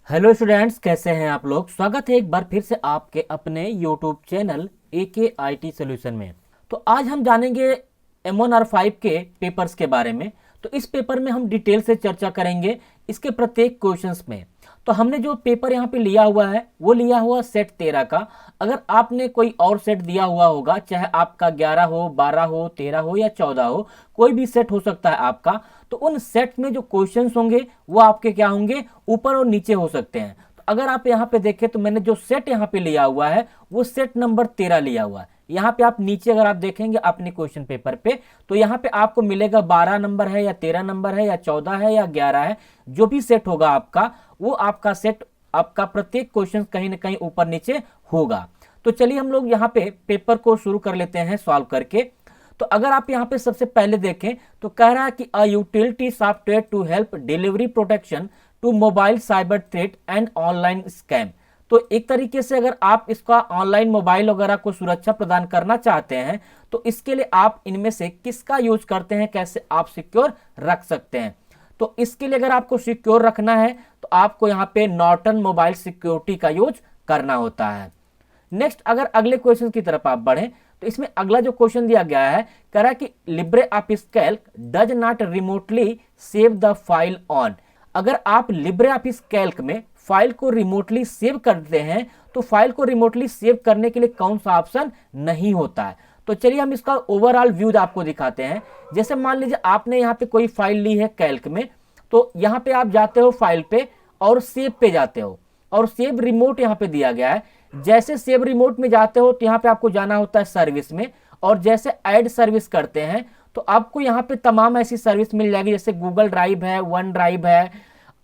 Hello students, कैसे हैं आप लोग। स्वागत है एक बार फिर से आपके अपने YouTube channel AK IT solution में। तो आज हम जानेंगे M1R5 के पेपर्स के बारे में। तो इस पेपर में हम डिटेल से चर्चा करेंगे इसके प्रत्येक क्वेश्चंस में। तो हमने जो पेपर यहाँ पे लिया हुआ है वो लिया हुआ सेट 13 का। अगर आपने कोई और सेट दिया हुआ होगा, चाहे आपका 11 हो, 12 हो, 13 हो या 14 हो, कोई भी सेट हो सकता है आपका, तो उन सेट में जो क्वेश्चंस होंगे वो आपके क्या होंगे, ऊपर और नीचे हो सकते हैं। तो अगर आप यहाँ पे देखें तो मैंने जो सेट यहाँ पे लिया हुआ है वो सेट नंबर 13 लिया हुआ है। यहाँ पे आप नीचे अगर आप देखेंगे अपने क्वेश्चन पेपर पे, तो यहाँ पे आपको मिलेगा 12 नंबर है या 13 नंबर है या 14 है या 11 है। जो भी सेट होगा आपका, वो आपका सेट, आपका प्रत्येक क्वेश्चन कहीं ना कहीं ऊपर नीचे होगा। तो चलिए हम लोग यहाँ पे पेपर को शुरू कर लेते हैं सॉल्व करके। तो अगर आप यहाँ पे सबसे पहले देखें तो कह रहा है कि a utility software to help delivery protection to mobile cyber threat and online scam. तो एक तरीके से अगर आप इसका ऑनलाइन मोबाइल वगैरह को सुरक्षा प्रदान करना चाहते हैं तो इसके लिए आप इनमें से किसका यूज करते हैं, कैसे आप सिक्योर रख सकते हैं। तो इसके लिए अगर आपको सिक्योर रखना है तो आपको यहाँ पे नॉर्टन मोबाइल सिक्योरिटी का यूज करना होता है। नेक्स्ट अगर अगले क्वेश्चन की तरफ आप बढ़ें तो इसमें अगला जो क्वेश्चन दिया गया है, कह रहा है कि Libre Office Calc does not remotely save the file on. अगर आप लिब्रे ऑफिस कैल्क में फाइल को रिमोटली सेव करते हैं तो फाइल को रिमोटली सेव करने के लिए कौन सा ऑप्शन नहीं होता है। तो चलिए हम इसका ओवरऑल व्यू आपको दिखाते हैं। जैसे मान लीजिए आपने यहाँ पे कोई फाइल ली है कैल्क में, तो यहाँ पे आप जाते हो फाइल पे और सेव पे जाते हो और सेव रिमोट यहाँ पे दिया गया है। जैसे सेव रिमोट में जाते हो तो यहाँ पे आपको जाना होता है सर्विस में, और जैसे ऐड सर्विस करते हैं तो आपको यहाँ पे तमाम ऐसी सर्विस मिल जाएगी, जैसे गूगल ड्राइव है, वन ड्राइव है,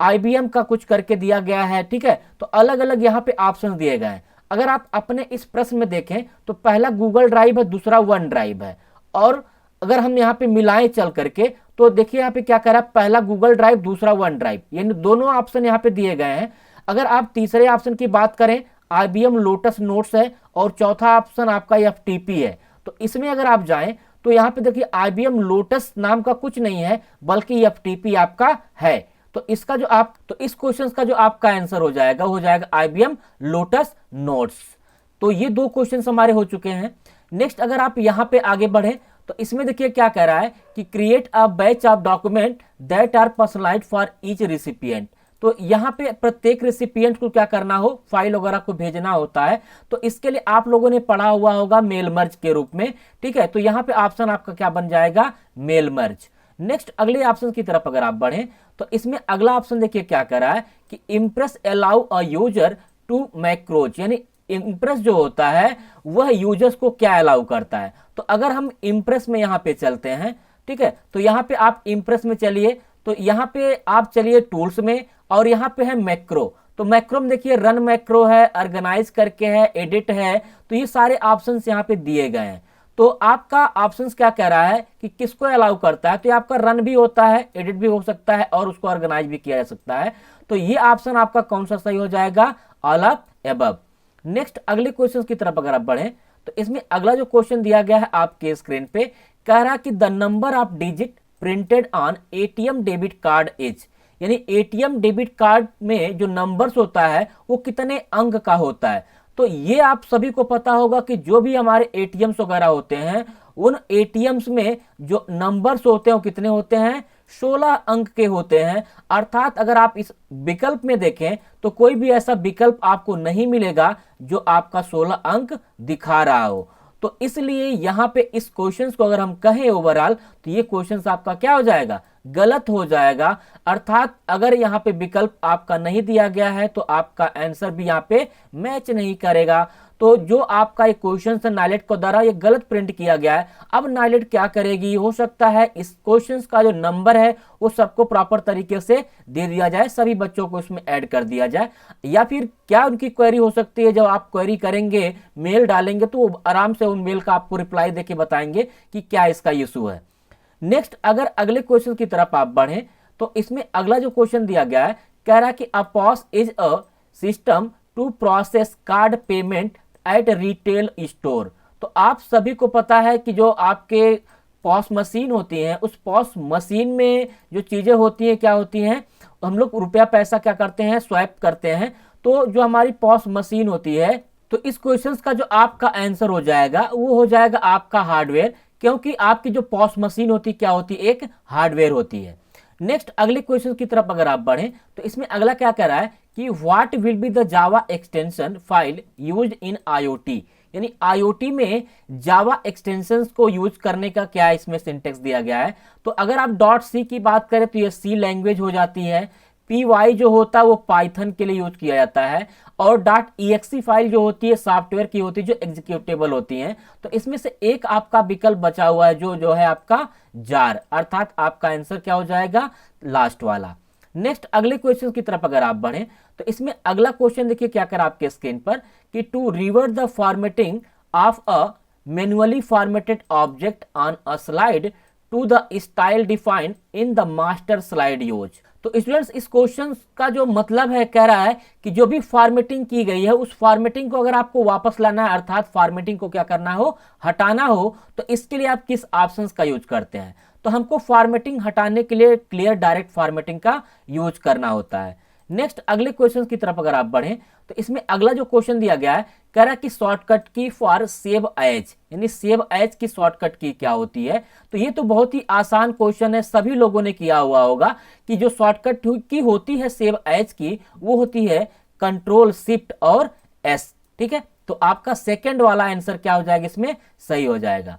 IBM का कुछ करके दिया गया है। ठीक है, तो अलग अलग यहाँ पे ऑप्शन दिए गए हैं। अगर आप अपने इस प्रश्न में देखें तो पहला गूगल ड्राइव है, दूसरा वन ड्राइव है। और अगर हम यहाँ पे मिलाएं चल करके तो देखिए यहाँ पे क्या कह रहा है, पहला गूगल ड्राइव दूसरा वन ड्राइव, यानी दोनों ऑप्शन यहाँ पे दिए गए हैं। अगर आप तीसरे ऑप्शन की बात करें, IBM लोटस नोट्स है, और चौथा ऑप्शन आपका FTP है। तो इसमें अगर आप जाएं तो यहाँ पे देखिए IBM लोटस नाम का कुछ नहीं है, बल्कि FTP आपका है। तो इसका जो आप, तो इस क्वेश्चन का जो आपका आंसर हो जाएगा IBM लोटस नोट्स। तो ये दो क्वेश्चन हमारे हो चुके हैं। नेक्स्ट अगर आप यहाँ पे आगे बढ़े तो इसमें देखिए क्या कह रहा है कि create a batch of document that are personalised for each recipient. तो यहाँ पे प्रत्येक रेसिपिएंट को क्या करना हो, फाइल वगैरह को भेजना होता है। तो इसके लिए आप लोगों ने पढ़ा हुआ होगा मेल मर्ज के रूप में। ठीक है, तो यहाँ पे ऑप्शन आपका क्या बन जाएगा, मेल मर्ज। नेक्स्ट अगले ऑप्शन की तरफ अगर आप बढ़ें तो इसमें अगला ऑप्शन देखिए क्या कर रहा है कि impress allow a user to macros, यानी इम्प्रेस जो होता है वह यूजर्स को क्या अलाउ करता है। तो अगर हम इम्प्रेस में यहाँ पे चलते हैं, ठीक है, तो यहाँ पे आप इम्प्रेस में चलिए, तो यहाँ पे आप चलिए टूल्स में, और यहाँ पे है मैक्रो। तो मैक्रो में देखिए रन मैक्रो है, ऑर्गेनाइज करके है, एडिट है। तो ये सारे ऑप्शंस यहाँ पे दिए गए हैं। तो आपका ऑप्शंस क्या कह रहा है कि किसको अलाउ करता है, तो ये आपका रन भी होता है, एडिट भी हो सकता है, और उसको ऑर्गेनाइज भी किया जा सकता है। तो ये ऑप्शन आपका कौन सा सही हो जाएगा, ऑल ऑफ एबव। नेक्स्ट अगले क्वेश्चन की तरफ अगर आप बढ़ें तो इसमें अगला जो क्वेश्चन दिया गया है आपके स्क्रीन पे, कह रहा है कि the number of digit printed on ATM debit card is, यानी ATM डेबिट कार्ड में जो नंबर्स होता है वो कितने अंक का होता है। तो ये आप सभी को पता होगा कि जो भी हमारे ATMs वगैरह होते हैं, उन ATMs में जो नंबर्स होते हैं वो कितने होते हैं, 16 अंक के होते हैं। अर्थात अगर आप इस विकल्प में देखें तो कोई भी ऐसा विकल्प आपको नहीं मिलेगा जो आपका 16 अंक दिखा रहा हो। तो इसलिए यहां पे इस क्वेश्चन को अगर हम कहें ओवरऑल तो ये क्वेश्चन आपका क्या हो जाएगा, गलत हो जाएगा। अर्थात अगर यहाँ पे विकल्प आपका नहीं दिया गया है तो आपका आंसर भी यहाँ पे मैच नहीं करेगा। तो जो आपका एक क्वेश्चन है नाइलेट को द्वारा ये गलत प्रिंट किया गया है। अब नाइलेट क्या करेगी, हो सकता है इस क्वेश्चन का जो नंबर है वो सबको प्रॉपर तरीके से दे दिया जाए, सभी बच्चों को इसमें ऐड कर दिया जाए। या फिर क्या उनकी क्वेरी हो सकती है, जब आप क्वेरी करेंगे, मेल डालेंगे, तो वो आराम से उन मेल का आपको रिप्लाई देके बताएंगे कि क्या इसका इशू है। नेक्स्ट अगर अगले क्वेश्चन की तरफ आप बढ़ें तो इसमें अगला जो क्वेश्चन दिया गया है, कह रहा है कि a POS is a system to process card payment at retail store. तो आप सभी को पता है कि जो आपके पॉस मशीन होती है, उस पॉस मशीन में जो चीज़ें होती हैं क्या होती हैं, हम लोग रुपया पैसा क्या करते हैं, स्वैप करते हैं। तो जो हमारी पॉस मशीन होती है, तो इस क्वेश्चन का जो आपका आंसर हो जाएगा वो हो जाएगा आपका हार्डवेयर, क्योंकि आपकी जो पॉस मशीन होती क्या होती है, एक हार्डवेयर होती है। नेक्स्ट अगले क्वेश्चन की तरफ अगर आप बढ़ें तो इसमें अगला क्या कह रहा है कि what will be the Java extension file used in IoT, यानी आईओटी में जावा एक्सटेंशंस को यूज करने का क्या इसमें सिंटेक्स दिया गया है। तो अगर आप डॉट सी की बात करें तो ये सी लैंग्वेज हो जाती है, py जो होता है वो पाइथन के लिए यूज किया जाता है, और .exe फाइल जो होती है सॉफ्टवेयर की होती है जो एग्जीक्यूटेबल होती हैं। तो इसमें से एक आपका विकल्प बचा हुआ है जो है आपका जार, अर्थात आपका आंसर क्या हो जाएगा, लास्ट वाला। नेक्स्ट अगले क्वेश्चन की तरफ अगर आप बढ़ें तो इसमें अगला क्वेश्चन देखिए क्या कर आपके स्क्रीन पर कि to revert the formatting of a manually formatted object on a slide to the style defined in the master slide use. तो स्टूडेंट्स इस क्वेश्चन का जो मतलब है, कह रहा है कि जो भी फॉर्मेटिंग की गई है उस फॉर्मेटिंग को अगर आपको वापस लाना है, अर्थात फॉर्मेटिंग को क्या करना हो, हटाना हो, तो इसके लिए आप किस ऑप्शंस का यूज करते हैं। तो हमको फॉर्मेटिंग हटाने के लिए क्लियर डायरेक्ट फॉर्मेटिंग का यूज करना होता है। नेक्स्ट अगले क्वेश्चन की तरफ अगर आप बढ़ें तो इसमें अगला जो क्वेश्चन दिया गया है, कह रहा है कि शॉर्टकट की फॉर सेव एज, यानी सेव एज की शॉर्टकट की क्या होती है। तो ये तो बहुत ही आसान क्वेश्चन है, सभी लोगों ने किया हुआ होगा कि जो शॉर्टकट की होती है सेव एज की वो होती है कंट्रोल शिफ्ट और एस। ठीक है, तो आपका सेकंड वाला आंसर क्या हो जाएगा, इसमें सही हो जाएगा।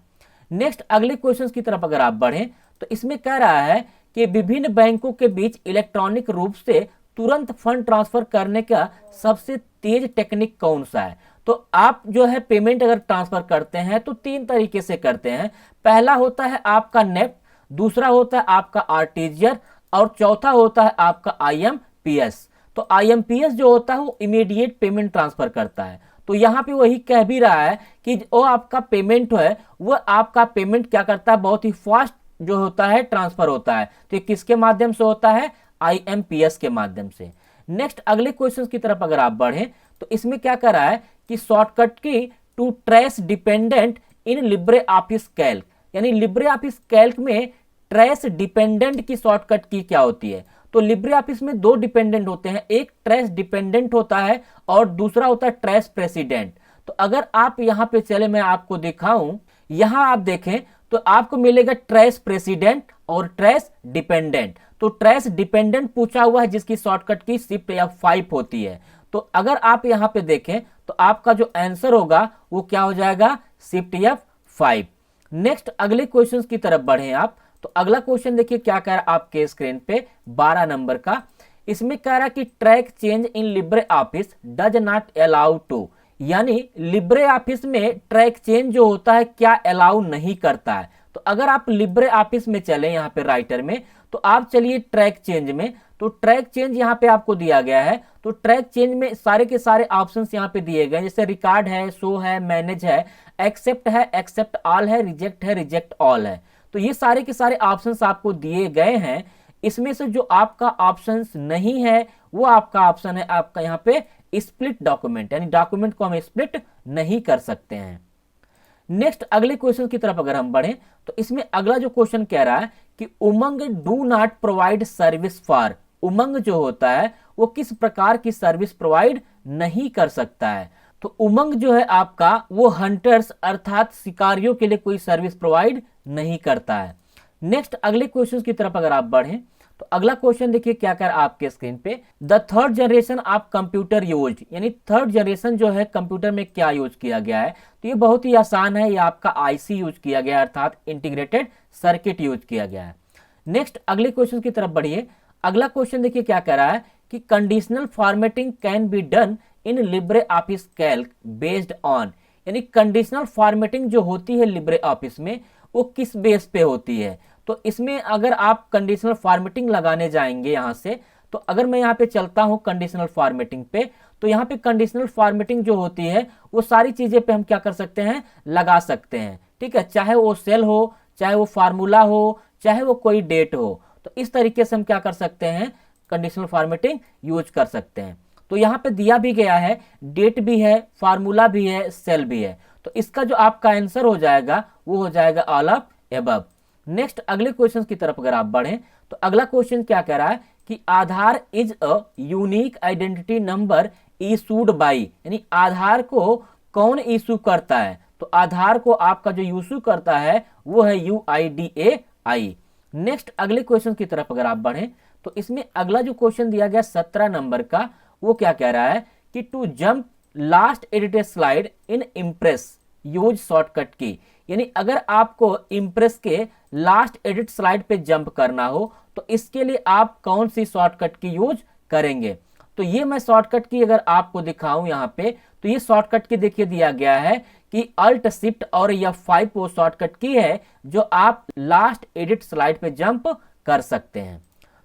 नेक्स्ट अगले क्वेश्चन की तरफ अगर आप बढ़ें तो इसमें कह रहा है कि विभिन्न बैंकों के बीच इलेक्ट्रॉनिक रूप से तुरंत फंड ट्रांसफर करने का सबसे तेज टेक्निक कौन सा है। तो आप जो है पेमेंट अगर ट्रांसफर करते हैं तो तीन तरीके से करते हैं। पहला होता है आपका नेफ्ट, दूसरा होता है आपका आरटीजीएस, और चौथा होता है आपका आईएमपीएस। तो आईएमपीएस जो होता है वो इमीडिएट पेमेंट ट्रांसफर करता है। तो यहाँ पे वही कह भी रहा है कि वो आपका पेमेंट है, वो आपका पेमेंट क्या करता है, बहुत ही फास्ट जो होता है ट्रांसफर होता है। तो किसके माध्यम से होता है, आईएमपीएस के माध्यम से। नेक्स्ट अगले क्वेश्चन की तरफ अगर आप बढ़ें तो इसमें क्या कर रहा है कि shortcut key to trace dependent in Libre Office Calc, यानी लिब्रे ऑफिस कैल्क में ट्रेस डिपेंडेंट की शॉर्टकट की क्या होती है। तो लिब्रे ऑफिस में दो डिपेंडेंट होते हैं, एक ट्रेस डिपेंडेंट होता है और दूसरा होता है ट्रेस प्रेसिडेंट। तो अगर आप यहां पे चले मैं आपको दिखाऊं, यहां आप देखें तो आपको मिलेगा ट्रेस प्रेसिडेंट और ट्रेस डिपेंडेंट। तो ट्रेस डिपेंडेंट पूछा हुआ है जिसकी शॉर्टकट की शिफ्ट F5 होती है। तो अगर आप यहां पे देखें तो आपका जो आंसर होगा वो क्या हो जाएगा, शिफ्ट F5। नेक्स्ट अगले क्वेश्चन की तरफ बढ़े आप, तो अगला क्वेश्चन देखिए क्या कह रहा है आपके स्क्रीन पे 12 नंबर का। इसमें कह रहा है कि track change in Libre Office does not allow to, यानी लिब्रे ऑफिस में ट्रैक चेंज जो होता है क्या अलाउ नहीं करता है। तो अगर आप लिब्रे ऑफिस में चले यहाँ पे राइटर में, तो आप चलिए ट्रैक चेंज में। तो ट्रैक चेंज यहाँ पे आपको दिया गया है। तो ट्रैक चेंज में सारे के सारे ऑप्शंस यहाँ पे दिए गए, जैसे रिकॉर्ड है, शो है, मैनेज है, एक्सेप्ट है, एक्सेप्ट ऑल है, रिजेक्ट ऑल है। तो ये सारे के सारे ऑप्शंस आपको दिए गए हैं। इसमें से जो आपका ऑप्शंस नहीं है वो आपका ऑप्शन है आपका यहाँ पे स्प्लिट डॉक्यूमेंट, यानी डॉक्यूमेंट को हम स्प्लिट नहीं कर सकते हैं। नेक्स्ट अगले क्वेश्चन की तरफ अगर हम बढ़ें तो इसमें अगला जो क्वेश्चन कह रहा है कि Umang do not provide service for, Umang जो होता है वो किस प्रकार की सर्विस प्रोवाइड नहीं कर सकता है। तो उमंग जो है आपका वो हंटर्स अर्थात शिकारियों के लिए कोई सर्विस प्रोवाइड नहीं करता है। नेक्स्ट अगले क्वेश्चन की तरफ अगर आप बढ़ें तो अगला क्वेश्चन देखिए क्या कर आपके स्क्रीन पे, the third generation of computer use, यानी थर्ड जनरेशन जो है कंप्यूटर में क्या यूज किया गया है। तो ये बहुत ही आसान है, ये आपका आईसी यूज किया गया है, अर्थात इंटीग्रेटेड सर्किट यूज किया गया है। नेक्स्ट अगले क्वेश्चन की तरफ बढ़िए। अगला क्वेश्चन देखिए क्या कह रहा है कि conditional formatting can be done in Libre Office Calc based on, यानी कंडीशनल फॉर्मेटिंग जो होती है लिब्रे ऑफिस में वो किस बेस पे होती है। तो इसमें अगर आप कंडीशनल फॉर्मेटिंग लगाने जाएंगे यहां से, तो अगर मैं यहां पे चलता हूं कंडीशनल फॉर्मेटिंग पे, तो यहां पे कंडीशनल फॉर्मेटिंग जो होती है वो सारी चीजें पे हम क्या कर सकते हैं, लगा सकते हैं। ठीक है, चाहे वो सेल हो, चाहे वो फार्मूला हो, चाहे वो कोई डेट हो, तो इस तरीके से हम क्या कर सकते हैं, कंडीशनल फॉर्मेटिंग यूज कर सकते हैं। तो यहां पे दिया भी गया है, डेट भी है, फार्मूला भी है, सेल भी है। तो इसका जो आपका आंसर हो जाएगा वो हो जाएगा ऑल ऑफ एबव। नेक्स्ट अगले क्वेश्चन की तरफ अगर आप बढ़ें तो अगला क्वेश्चन क्या कह रहा है कि Aadhaar is a unique identity number issued by, यानी आधार को कौन इशू करता है, तो आधार को आपका जो इशू करता है वो है UIDAI। नेक्स्ट अगले क्वेश्चन की तरफ अगर आप बढ़ें तो इसमें अगला जो क्वेश्चन दिया गया 17 नंबर का, वो क्या कह रहा है कि to jump last edited slide in Impress use shortcut key, यानी अगर आपको इम्प्रेस के लास्ट एडिट स्लाइड पे जंप करना हो तो इसके लिए आप कौन सी शॉर्टकट की यूज करेंगे। तो ये मैं शॉर्टकट की अगर आपको दिखाऊं यहाँ पे, तो ये शॉर्टकट की देखिए दिया गया है कि अल्ट शिफ्ट और F5 वो शॉर्टकट की है जो आप लास्ट एडिट स्लाइड पे जंप कर सकते हैं।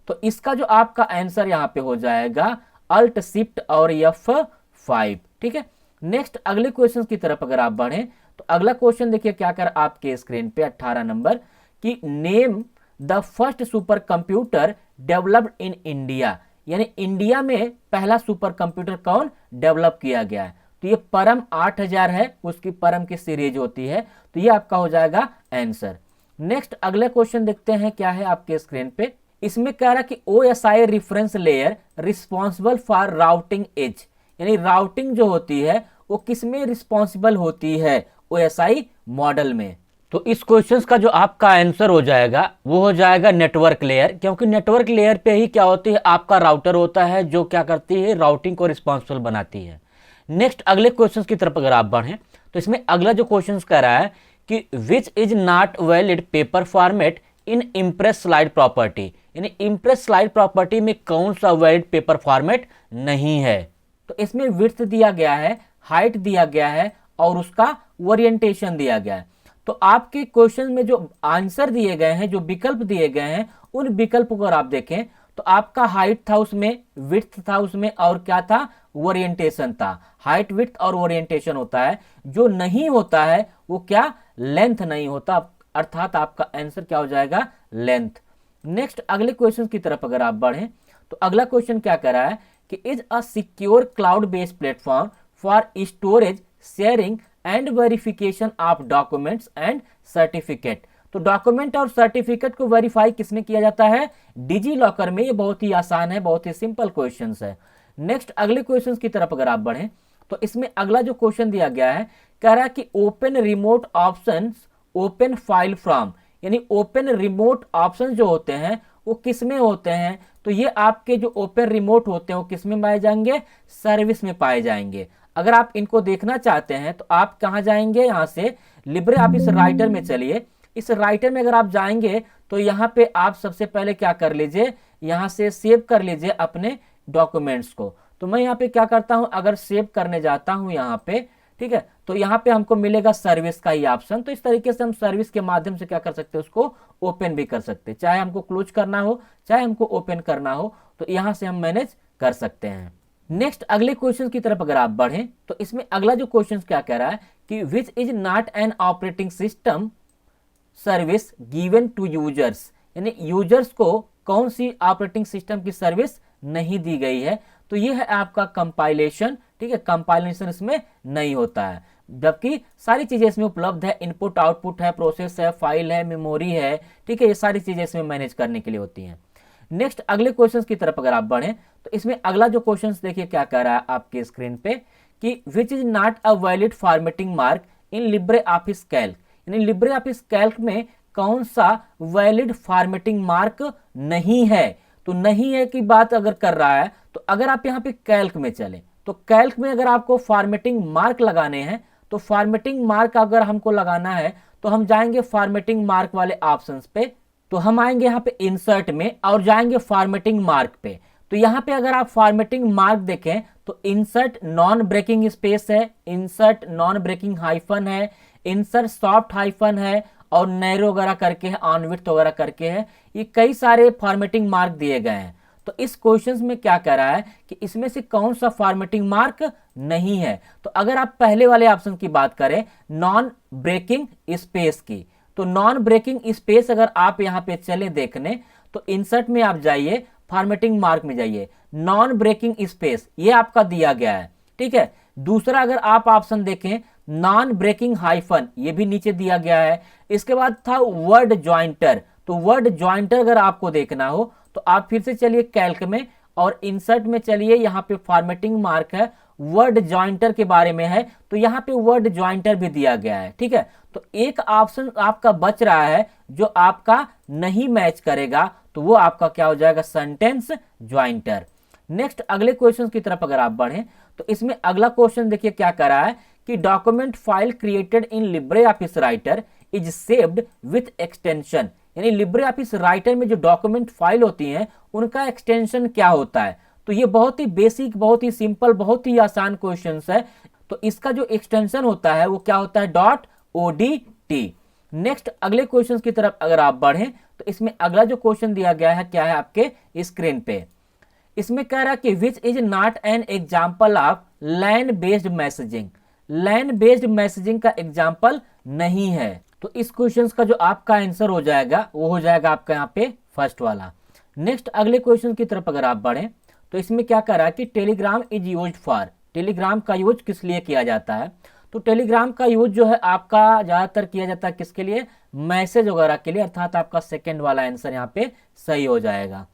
तो इसका जो आपका आंसर यहाँ पे हो जाएगा अल्ट शिफ्ट और F5, ठीक है। नेक्स्ट अगले क्वेश्चन की तरफ अगर आप बढ़ें तो अगला क्वेश्चन देखिए क्या कर आपके स्क्रीन पे 18 नंबर कि name the first super computer developed in India, यानी इंडिया में पहला सुपर कंप्यूटर कौन डेवलप किया गया है, तो ये परम 8000 है, उसकी परम की सीरीज होती है, तो ये आपका हो जाएगा आंसर। नेक्स्ट अगले क्वेश्चन देखते हैं क्या है आपके स्क्रीन पे। इसमें कह रहा है कि OSI reference layer responsible for routing as, यानी राउटिंग जो होती है वो किसमें रिस्पॉन्सिबल होती है, OSI मॉडल में। तो इस क्वेश्चन का जो आपका आंसर हो जाएगा वो हो जाएगा नेटवर्क लेयर, क्योंकि नेटवर्क लेयर पे ही क्या होती है आपका राउटर होता है जो क्या करती है राउटिंग को रिस्पॉन्सिबल बनाती है। नेक्स्ट अगले क्वेश्चन की तरफ अगर आप बढ़ें तो इसमें अगला जो क्वेश्चन कह रहा है कि which is not valid paper format in impress slide property, यानी इम्प्रेस स्लाइड प्रॉपर्टी में कौन सा वैलिड पेपर फॉर्मेट नहीं है। तो इसमें विड्थ दिया गया है, हाइट दिया गया है और उसका ओरिएंटेशन दिया गया है। तो आपके क्वेश्चन में जो आंसर दिए गए हैं, जो विकल्प दिए गए हैं, उन विकल्प को अगर आप देखें तो आपका हाइट था उसमें, विड्थ था उसमें और क्या था ओरिएंटेशन था। हाइट विड्थ और ओरिएंटेशन होता है, जो नहीं होता है वो क्या लेंथ नहीं होता, अर्थात आपका आंसर क्या हो जाएगा लेंथ। नेक्स्ट अगले क्वेश्चन की तरफ अगर आप बढ़ें तो अगला क्वेश्चन क्या कर रहा है कि is a secure cloud based platform for storage sharing and verification of documents and certificate. तो डॉक्यूमेंट और सर्टिफिकेट को वेरीफाई किसमें किया जाता है, डिजी लॉकर में। ये बहुत ही आसान है, बहुत ही सिंपल क्वेश्चन है। नेक्स्ट अगले क्वेश्चन की तरफ अगर आप बढ़ें तो इसमें अगला जो क्वेश्चन दिया गया है कह रहा है कि open remote option open file from, यानी ओपन रिमोट ऑप्शन जो होते हैं वो किसमें होते हैं, तो ये आपके जो ओपन रिमोट होते हैं वो किसमें पाए जाएंगे, सर्विस में पाए जाएंगे। अगर आप इनको देखना चाहते हैं तो आप कहां जाएंगे, यहां से लिब्रे ऑफिस राइटर में चलिए। इस राइटर में अगर आप जाएंगे तो यहां पे आप सबसे पहले क्या कर लीजिए, यहां से सेव कर लीजिए अपने डॉक्यूमेंट्स को। तो मैं यहाँ पे क्या करता हूं, अगर सेव करने जाता हूं यहाँ पे, ठीक है, तो यहाँ पे हमको मिलेगा सर्विस का ही ऑप्शन। तो इस तरीके से हम सर्विस के माध्यम से क्या कर सकते हैं, उसको ओपन भी कर सकते हैं। चाहे हमको क्लोज करना हो, चाहे हमको ओपन करना हो, तो यहाँ से हम मैनेज कर सकते हैं। नेक्स्ट अगले क्वेश्चन की तरफ अगर आप बढ़ें तो इसमें अगला जो क्वेश्चन क्या कह रहा है कि which is not an operating system service given to users, यानी यूजर्स को कौन सी ऑपरेटिंग सिस्टम की सर्विस नहीं दी गई है, तो ये है आपका कंपाइलेशन। ठीक है, कंपाइलेशन इसमें नहीं होता है, जबकि सारी चीजें इसमें उपलब्ध है। इनपुट आउटपुट है, प्रोसेस है, फाइल है, मेमोरी है, ठीक है, ये सारी चीजें इसमें मैनेज करने के लिए होती हैं। नेक्स्ट अगले क्वेश्चन की तरफ अगर आप बढ़ें तो इसमें अगला जो क्वेश्चन देखिए क्या कह रहा है आपके स्क्रीन पे कि which is not a valid formatting mark in Libre Office Calc, यानी लिब्रे ऑफिस कैल्क में कौन सा वैलिड फॉर्मेटिंग मार्क नहीं है। तो नहीं है की बात अगर कर रहा है तो अगर आप यहाँ पे कैल्क में चले तो कैल्क में अगर आपको फॉर्मेटिंग मार्क लगाने हैं तो फॉर्मेटिंग मार्क अगर हमको लगाना है तो हम जाएंगे फॉर्मेटिंग मार्क वाले ऑप्शंस पे। तो हम आएंगे यहाँ पे इंसर्ट में और जाएंगे फॉर्मेटिंग मार्क पे। तो यहाँ पे अगर आप फॉर्मेटिंग मार्क देखें तो इंसर्ट नॉन ब्रेकिंग स्पेस है, इंसर्ट नॉन ब्रेकिंग हाइफन है, इंसर्ट सॉफ्ट हाइफन है और नैरो वगैरह करके है, ऑन विड्थ वगैरह करके है। ये कई सारे फॉर्मेटिंग मार्क दिए गए हैं। तो इस क्वेश्चन में क्या कह रहा है कि इसमें से कौन सा फॉर्मेटिंग मार्क नहीं है। तो अगर आप पहले वाले ऑप्शन की बात करें नॉन ब्रेकिंग स्पेस की, तो नॉन ब्रेकिंग स्पेस अगर आप यहां पे चले देखने तो इंसर्ट में आप जाइए, फॉर्मेटिंग मार्क में जाइए, नॉन ब्रेकिंग स्पेस ये आपका दिया गया है। ठीक है, दूसरा अगर आप ऑप्शन देखें नॉन ब्रेकिंग हाइफन, ये भी नीचे दिया गया है। इसके बाद था वर्ड ज्वाइंटर, तो वर्ड ज्वाइंटर अगर आपको देखना हो तो आप फिर से चलिए कैल्क में और इंसर्ट में चलिए, यहाँ पे फॉर्मेटिंग मार्क है, वर्ड ज्वाइंटर के बारे में है, तो यहाँ पे वर्ड ज्वाइंटर भी दिया गया है। ठीक है, तो एक ऑप्शन आपका बच रहा है जो आपका नहीं मैच करेगा, तो वो आपका क्या हो जाएगा, सेंटेंस ज्वाइंटर। नेक्स्ट अगले क्वेश्चन की तरफ अगर आप बढ़ें तो इसमें अगला क्वेश्चन देखिए क्या कर रहा है कि document file created in Libre Office writer is saved with extension, यानी लिब्रे ऑफिस राइटर में जो डॉक्यूमेंट फाइल होती हैं उनका एक्सटेंशन क्या होता है। तो ये बहुत ही बेसिक, बहुत ही सिंपल, बहुत ही आसान क्वेश्चन है। तो इसका जो एक्सटेंशन होता है वो क्या होता है, डॉट ओडीटी। नेक्स्ट अगले क्वेश्चन की तरफ अगर आप बढ़ें तो इसमें अगला जो क्वेश्चन दिया गया है क्या है आपके स्क्रीन पे, इसमें कह रहा है कि which is not an example of line based messaging, line based messaging का एग्जाम्पल नहीं है। तो इस क्वेश्चन का जो आपका आंसर हो जाएगा वो हो जाएगा आपका यहाँ पे फर्स्ट वाला। नेक्स्ट अगले क्वेश्चन की तरफ अगर आप बढ़ें तो इसमें क्या कह रहा है कि Telegram is used for, Telegram का यूज किस लिए किया जाता है। तो टेलीग्राम का यूज जो है आपका ज्यादातर किया जाता है किसके लिए, मैसेज वगैरह के लिए, अर्थात आपका सेकंड वाला आंसर यहाँ पे सही हो जाएगा।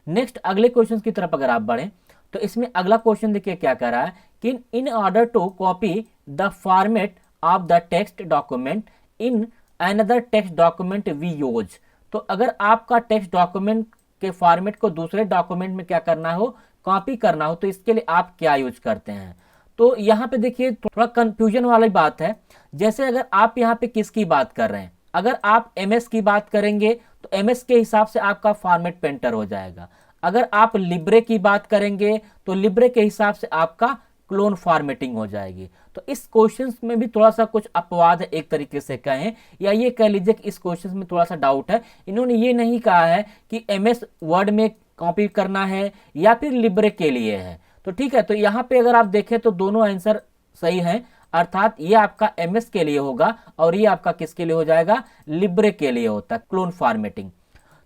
नेक्स्ट अगले क्वेश्चन की तरफ अगर आप बढ़ें तो इसमें अगला क्वेश्चन देखिए क्या कर रहा है कि in order to copy the format of the text document in another text document we use. तो अगर आपका टेक्स्ट डॉक्यूमेंट के फॉर्मेट को दूसरे डॉक्यूमेंट में क्या करना हो, कॉपी करना हो, तो इसके लिए आप क्या यूज करते हैं। तो यहाँ पे देखिए थोड़ा कंफ्यूजन वाली बात है। जैसे अगर आप यहाँ पे किसकी बात कर रहे हैं, अगर आप एमएस की बात करेंगे तो एमएस के हिसाब से आपका फॉर्मेट पेंटर हो जाएगा। अगर आप लिब्रे की बात करेंगे तो लिब्रे के हिसाब से आपका क्लोन फॉर्मेटिंग हो जाएगी। तो इस क्वेश्चन में भी थोड़ा सा कुछ अपवाद है एक तरीके से कहें, या ये कह लीजिए कि इस क्वेश्चन में थोड़ा सा डाउट है। इन्होंने ये नहीं कहा है कि एमएस वर्ड में कॉपी करना है या फिर लिब्रे के लिए है। तो ठीक है, तो यहाँ पे अगर आप देखें तो दोनों आंसर सही हैं, अर्थात ये आपका एमएस के लिए होगा और ये आपका किसके लिए हो जाएगा, लिब्रे के लिए होता है क्लोन फॉर्मेटिंग।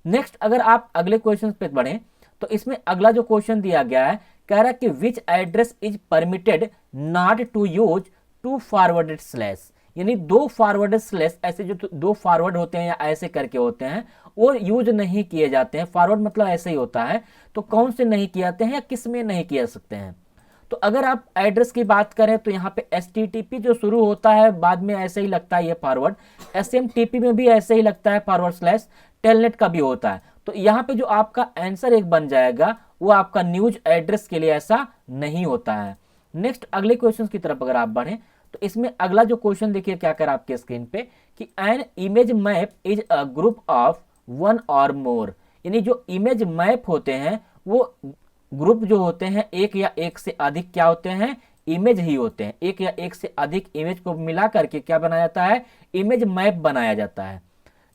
नेक्स्ट अगर आप अगले क्वेश्चन पे बढ़ें तो इसमें अगला जो क्वेश्चन दिया गया है कह रहा है कि which address is permitted not to use to forwarded slash, यानी दो फॉरवर्डेड स्लैश, ऐसे जो दो फॉरवर्ड होते हैं या ऐसे करके होते हैं वो यूज नहीं किए जाते हैं। फॉरवर्ड मतलब ऐसे ही होता है, तो कौन से नहीं किए जाते हैं या किस में नहीं किए सकते हैं। तो अगर आप एड्रेस की बात करें तो यहाँ पे HTTP जो शुरू होता है बाद में ऐसे ही लगता है ये फॉरवर्ड, SMTP में भी ऐसे ही लगता है फॉरवर्ड स्लैश, टेलनेट का भी होता है। तो यहाँ पे जो आपका आंसर एक बन जाएगा वो आपका न्यूज एड्रेस के लिए ऐसा नहीं होता है। नेक्स्ट अगले क्वेश्चन की तरफ अगर आप बढ़ें तो इसमें अगला जो क्वेश्चन देखिए क्या कर आपके स्क्रीन पे कि an image map is a group of one और मोर, यानी जो इमेज मैप होते हैं वो ग्रुप जो होते हैं एक या एक से अधिक क्या होते हैं, इमेज ही होते हैं। एक या एक से अधिक इमेज को मिला करके क्या बनाया जाता है, इमेज मैप बनाया जाता है।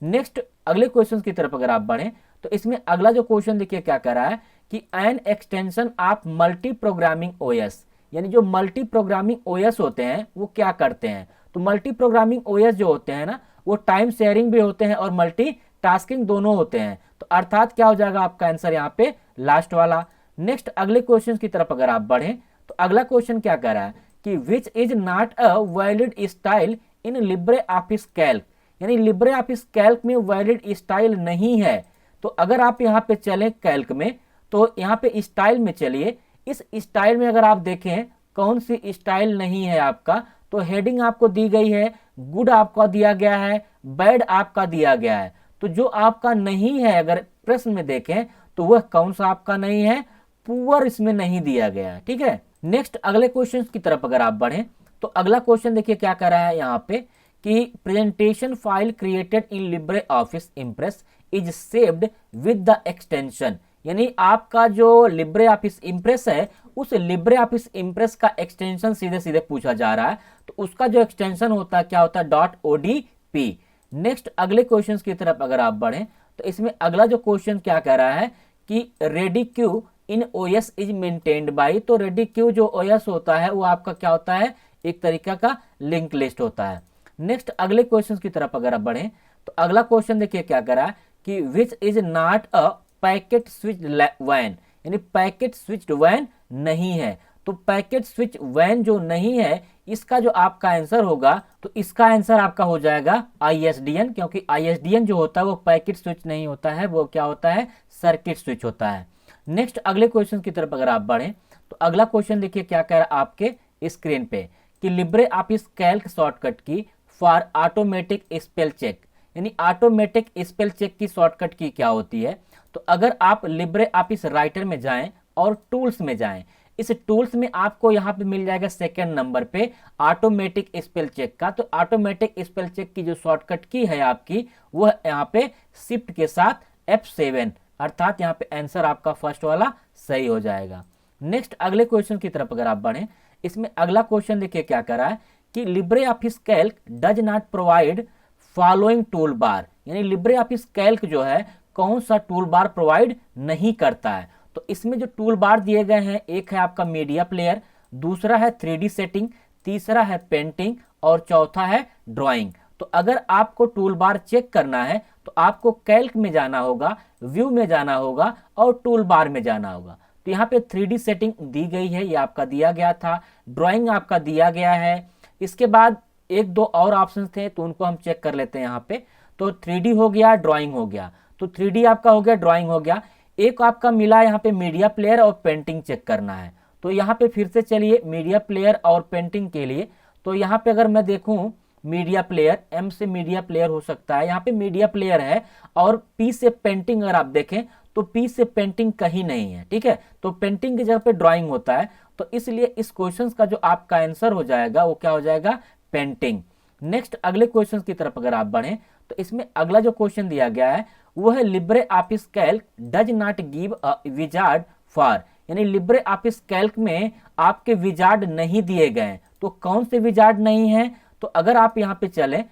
नेक्स्ट अगले क्वेश्चन की तरफ अगर आप बढ़ें तो इसमें अगला जो क्वेश्चन देखिए क्या कर रहा है कि an extension of multi programming OS, यानी जो मल्टी प्रोग्रामिंग ओएस होते हैं वो क्या करते हैं। तो मल्टी प्रोग्रामिंग ओएस जो होते हैं ना वो टाइम शेयरिंग भी होते हैं और मल्टी टास्किंग दोनों होते हैं। तो अर्थात क्या हो जाएगा आपका आंसर यहाँ पे लास्ट वाला। नेक्स्ट अगले क्वेश्चन की तरफ अगर आप बढ़ें तो अगला क्वेश्चन क्या कर रहा है कि which is not a valid style in Libre Office Calc, यानी लिब्रे ऑफिस कैल्क में वैलिड स्टाइल नहीं है। तो अगर आप यहाँ पे चलें कैल्क में तो यहाँ पे स्टाइल में चलिए, इस स्टाइल में अगर आप देखें कौन सी स्टाइल नहीं है आपका, तो हेडिंग आपको दी गई है, गुड आपका दिया गया है, बैड आपका दिया गया है। तो जो आपका नहीं है अगर प्रश्न में देखें तो वह कौन सा आपका नहीं है, पुअर इसमें नहीं दिया गया है। ठीक है, नेक्स्ट अगले क्वेश्चन की तरफ अगर आप बढ़ें तो अगला क्वेश्चन देखिए क्या कर रहा है यहाँ पे कि presentation file created in Libre Office impress is saved with the extension, यानी आपका जो लिब्रे ऑफिस इम्प्रेस है उस लिब्रे ऑफिस इम्प्रेस का एक्सटेंशन सीधे सीधे पूछा जा रहा है। तो उसका जो एक्सटेंशन होता है क्या होता है, .odp। नेक्स्ट अगले क्वेश्चन की तरफ अगर आप बढ़ें तो इसमें अगला जो क्वेश्चन क्या कह रहा है कि ready Q in OS is maintained by, तो रेडी क्यू जो ओएस होता है वो आपका क्या होता है, एक तरीका का लिंक लिस्ट होता है। नेक्स्ट अगले क्वेश्चन की तरफ अगर आप बढ़ें तो अगला क्वेश्चन देखिए क्या कर रहा है कि which is not a packet switch वैन, यानी पैकेट स्विच वैन नहीं है। तो पैकेट स्विच वैन जो नहीं है इसका जो आपका आंसर होगा तो इसका आंसर आपका हो जाएगा ISDN, क्योंकि ISDN जो होता है वो पैकेट स्विच नहीं होता है, वो क्या होता है, सर्किट स्विच होता है। नेक्स्ट अगले क्वेश्चन की तरफ अगर आप बढ़ें तो अगला क्वेश्चन देखिए क्या कह रहा है आपके स्क्रीन पे कि लिब्रे ऑफिस कैल्क शॉर्टकट की फॉर ऑटोमेटिक स्पेल चेक, यानी ऑटोमेटिक स्पेल चेक की शॉर्टकट की क्या होती है। तो अगर आप लिब्रे ऑफिस राइटर में जाएं और टूल्स में जाएं, इस टूल्स में आपको यहाँ पे मिल जाएगा सेकंड नंबर पे ऑटोमेटिक स्पेल चेक का। तो ऑटोमेटिक स्पेल चेक की जो शॉर्टकट की है आपकी वो यहाँ पे शिफ्ट के साथ F7, अर्थात यहाँ पे आंसर आपका फर्स्ट वाला सही हो जाएगा। नेक्स्ट अगले क्वेश्चन की तरफ अगर आप बढ़ें, इसमें अगला क्वेश्चन देखिए क्या कर रहा है कि Libre Office Calc does not provide following tool bar, यानी लिब्रे ऑफिस कैल्क जो है कौन सा टूल बार प्रोवाइड नहीं करता है। तो इसमें जो टूल बार दिए गए हैं, एक है आपका मीडिया प्लेयर, दूसरा है 3D सेटिंग, तीसरा है पेंटिंग और चौथा है ड्राइंग। तो अगर आपको टूल बार चेक करना है तो आपको कैल्क में जाना होगा, व्यू में जाना होगा और टूल बार में जाना होगा। तो यहाँ पे 3D सेटिंग दी गई है, ये आपका दिया गया था, ड्राइंग आपका दिया गया है। इसके बाद एक दो और ऑप्शन थे तो उनको हम चेक कर लेते हैं यहाँ पे। तो 3D हो गया, ड्राइंग हो गया, तो 3D आपका हो गया, ड्राइंग हो गया। एक आपका मिला यहाँ पे मीडिया प्लेयर और पेंटिंग चेक करना है। तो यहाँ पे फिर से चलिए मीडिया प्लेयर और पेंटिंग के लिए, तो यहाँ पे अगर मैं देखूँ मीडिया प्लेयर, M से मीडिया प्लेयर हो सकता है, यहाँ पे मीडिया प्लेयर है, और P से पेंटिंग अगर आप देखें तो P से पेंटिंग कहीं नहीं है, ठीक है। तो पेंटिंग की जगह पे ड्राइंग होता है, तो इसलिए इस क्वेश्चन का जो आपका आंसर हो जाएगा वो क्या हो जाएगा, पेंटिंग। नेक्स्ट अगले क्वेश्चन की तरफ अगर आप बढ़ें तो इसमें अगला जो क्वेश्चन दिया गया है वो है Libre Office Calc does not give a wizard for, यानी लिब्रे ऑफिस कैल्क में आपके विजार्ड नहीं दिए गए। तो कौन से विजार्ड नहीं है, तो अगर आप यहाँ पे चलें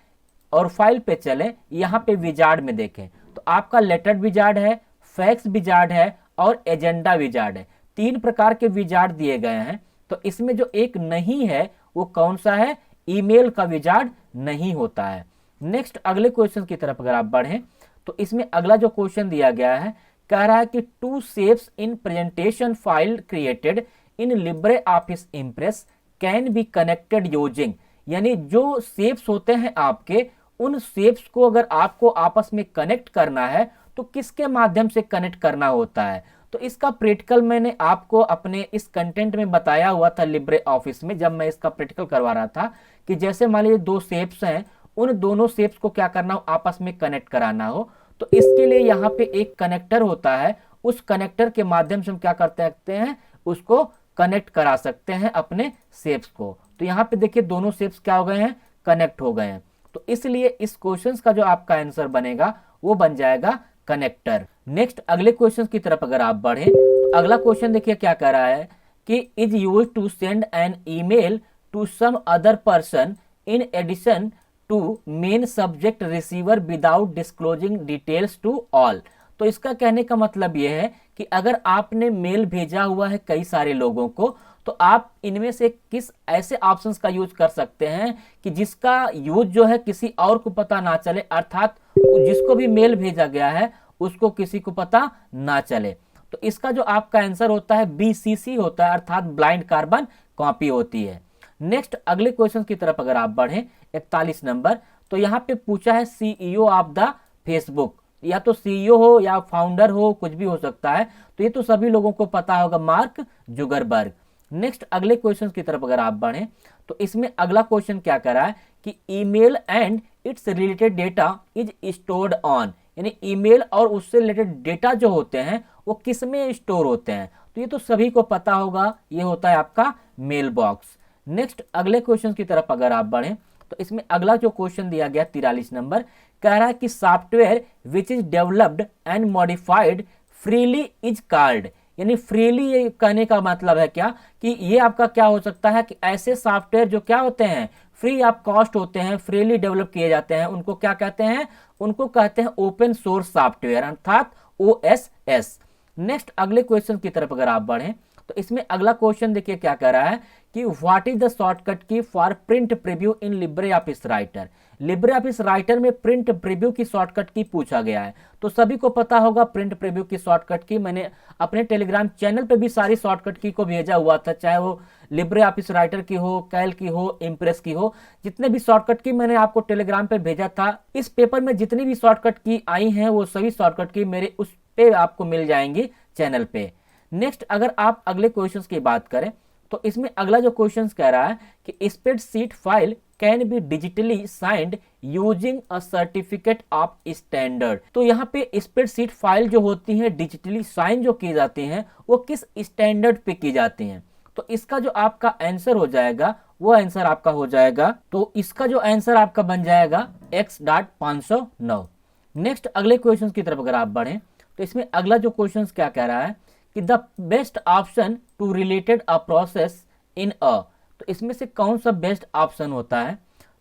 और फाइल पे चलें, यहाँ पे विजार्ड में देखें तो आपका लेटर्ड विजार्ड है, फैक्स विजार्ड है और एजेंडा विजार्ड है। 3 प्रकार के विजार्ड दिए गए हैं। तो इसमें जो एक नहीं है वो कौन सा है, ईमेल का विजार्ड नहीं होता है। नेक्स्ट अगले क्वेश्चन की तरफ अगर आप बढ़ें तो इसमें अगला जो क्वेश्चन दिया गया है कह रहा है कि 2 shapes in presentation file created in Libre Office impress can be connected using, यानी जो शेप्स होते हैं आपके, उन शेप्स को अगर आपको आपस में कनेक्ट करना है तो किसके माध्यम से कनेक्ट करना होता है। तो इसका प्रैक्टिकल मैंने आपको अपने इस कंटेंट में बताया हुआ था लिब्रे ऑफिस में, जब मैं इसका प्रैक्टिकल करवा रहा था कि जैसे मान लीजिए 2 शेप्स हैं, उन दोनों शेप्स को क्या करना हो, आपस में कनेक्ट कराना हो। तो इसके लिए यहाँ पे एक कनेक्टर होता है, उस कनेक्टर के माध्यम से हम क्या करते हैं, उसको कनेक्ट करा सकते हैं अपने शेप्स को। तो यहाँ पे देखिए दोनों शेप्स क्या हो गए हैं, कनेक्ट हो गए हैं। तो इसलिए इस क्वेश्चन का जो आपका आंसर बनेगा वो बन जाएगा कनेक्टर। नेक्स्ट अगले क्वेश्चन की तरफ अगर आप बढ़े तो अगला क्वेश्चन देखिए क्या कह रहा है कि is use to send an email to some other person in addition to main subject receiver without disclosing details to all. तो इसका कहने का मतलब यह है कि अगर आपने मेल भेजा हुआ है कई सारे लोगों को, तो आप इनमें से किस ऐसे ऑप्शंस का यूज कर सकते हैं कि जिसका यूज जो है किसी और को पता ना चले, अर्थात जिसको भी मेल भेजा गया है उसको किसी को पता ना चले। तो इसका जो आपका आंसर होता है BCC होता है, अर्थात ब्लाइंड कार्बन कॉपी होती है। नेक्स्ट अगले क्वेश्चन की तरफ अगर आप बढ़ें 41 नंबर, तो यहाँ पे पूछा है CEO ऑफ द फेसबुक, या तो CEO हो या फाउंडर हो, कुछ भी हो सकता है। तो ये तो सभी लोगों को पता होगा, मार्क जुगरबर्ग। नेक्स्ट अगले क्वेश्चन की तरफ अगर आप बढ़ें तो इसमें अगला क्वेश्चन क्या कर रहा है कि email and it's related data is stored on, यानी ईमेल और उससे रिलेटेड डेटा जो होते हैं वो किस में स्टोर होते हैं। तो ये तो सभी को पता होगा, ये होता है आपका मेल बॉक्स। नेक्स्ट अगले क्वेश्चन की तरफ अगर आप बढ़ें तो इसमें अगला जो क्वेश्चन दिया गया 43 नंबर कह रहा है कि software which is developed and modified freely is called, यानी फ्रीली ये कहने का मतलब है क्या कि ये आपका क्या हो सकता है कि ऐसे सॉफ्टवेयर जो क्या होते हैं, फ्री ऑफ कॉस्ट होते हैं, फ्रीली डेवलप किए जाते हैं, उनको क्या कहते हैं, उनको कहते हैं ओपन सोर्स सॉफ्टवेयर, अर्थात OSS। नेक्स्ट अगले क्वेश्चन की तरफ अगर आप बढ़ें तो इसमें अगला क्वेश्चन देखिए क्या कह रहा है कि व्हाट इज द शॉर्टकट की for print preview in Libre Office writer. Libre Office Writer में प्रिंट प्रीव्यू की शॉर्टकट की पूछा गया है। तो सभी को पता होगा प्रिंट प्रीव्यू की शॉर्टकट की, मैंने अपने टेलीग्राम चैनल पे भी सारी शॉर्टकट की को भेजा हुआ था, चाहे वो लिब्रे ऑफिस राइटर की हो, कैल की हो, इम्प्रेस की हो, जितने भी शॉर्टकट की मैंने आपको टेलीग्राम पे भेजा था। इस पेपर में जितनी भी शॉर्टकट की आई हैं वो सभी शॉर्टकट की मेरे उस पे आपको मिल जाएंगी चैनल पे। नेक्स्ट अगर आप अगले क्वेश्चंस की बात करें तो इसमें अगला जो क्वेश्चंस कह रहा है कि spreadsheet file can be digitally signed using a certificate of standard. तो यहाँ पे स्प्रेडशीट फाइल जो होती है डिजिटली साइन जो की जाती हैं वो किस स्टैंडर्ड पे की जाती हैं। तो इसका जो आपका आंसर हो जाएगा वो आंसर आपका हो जाएगा, तो इसका जो आंसर आपका बन जाएगा X.509। नेक्स्ट अगले क्वेश्चन की तरफ अगर आप बढ़ें तो इसमें अगला जो क्वेश्चन क्या कह रहा है कि the best option to related a process in a. तो इसमें से कौन सा बेस्ट ऑप्शन होता है।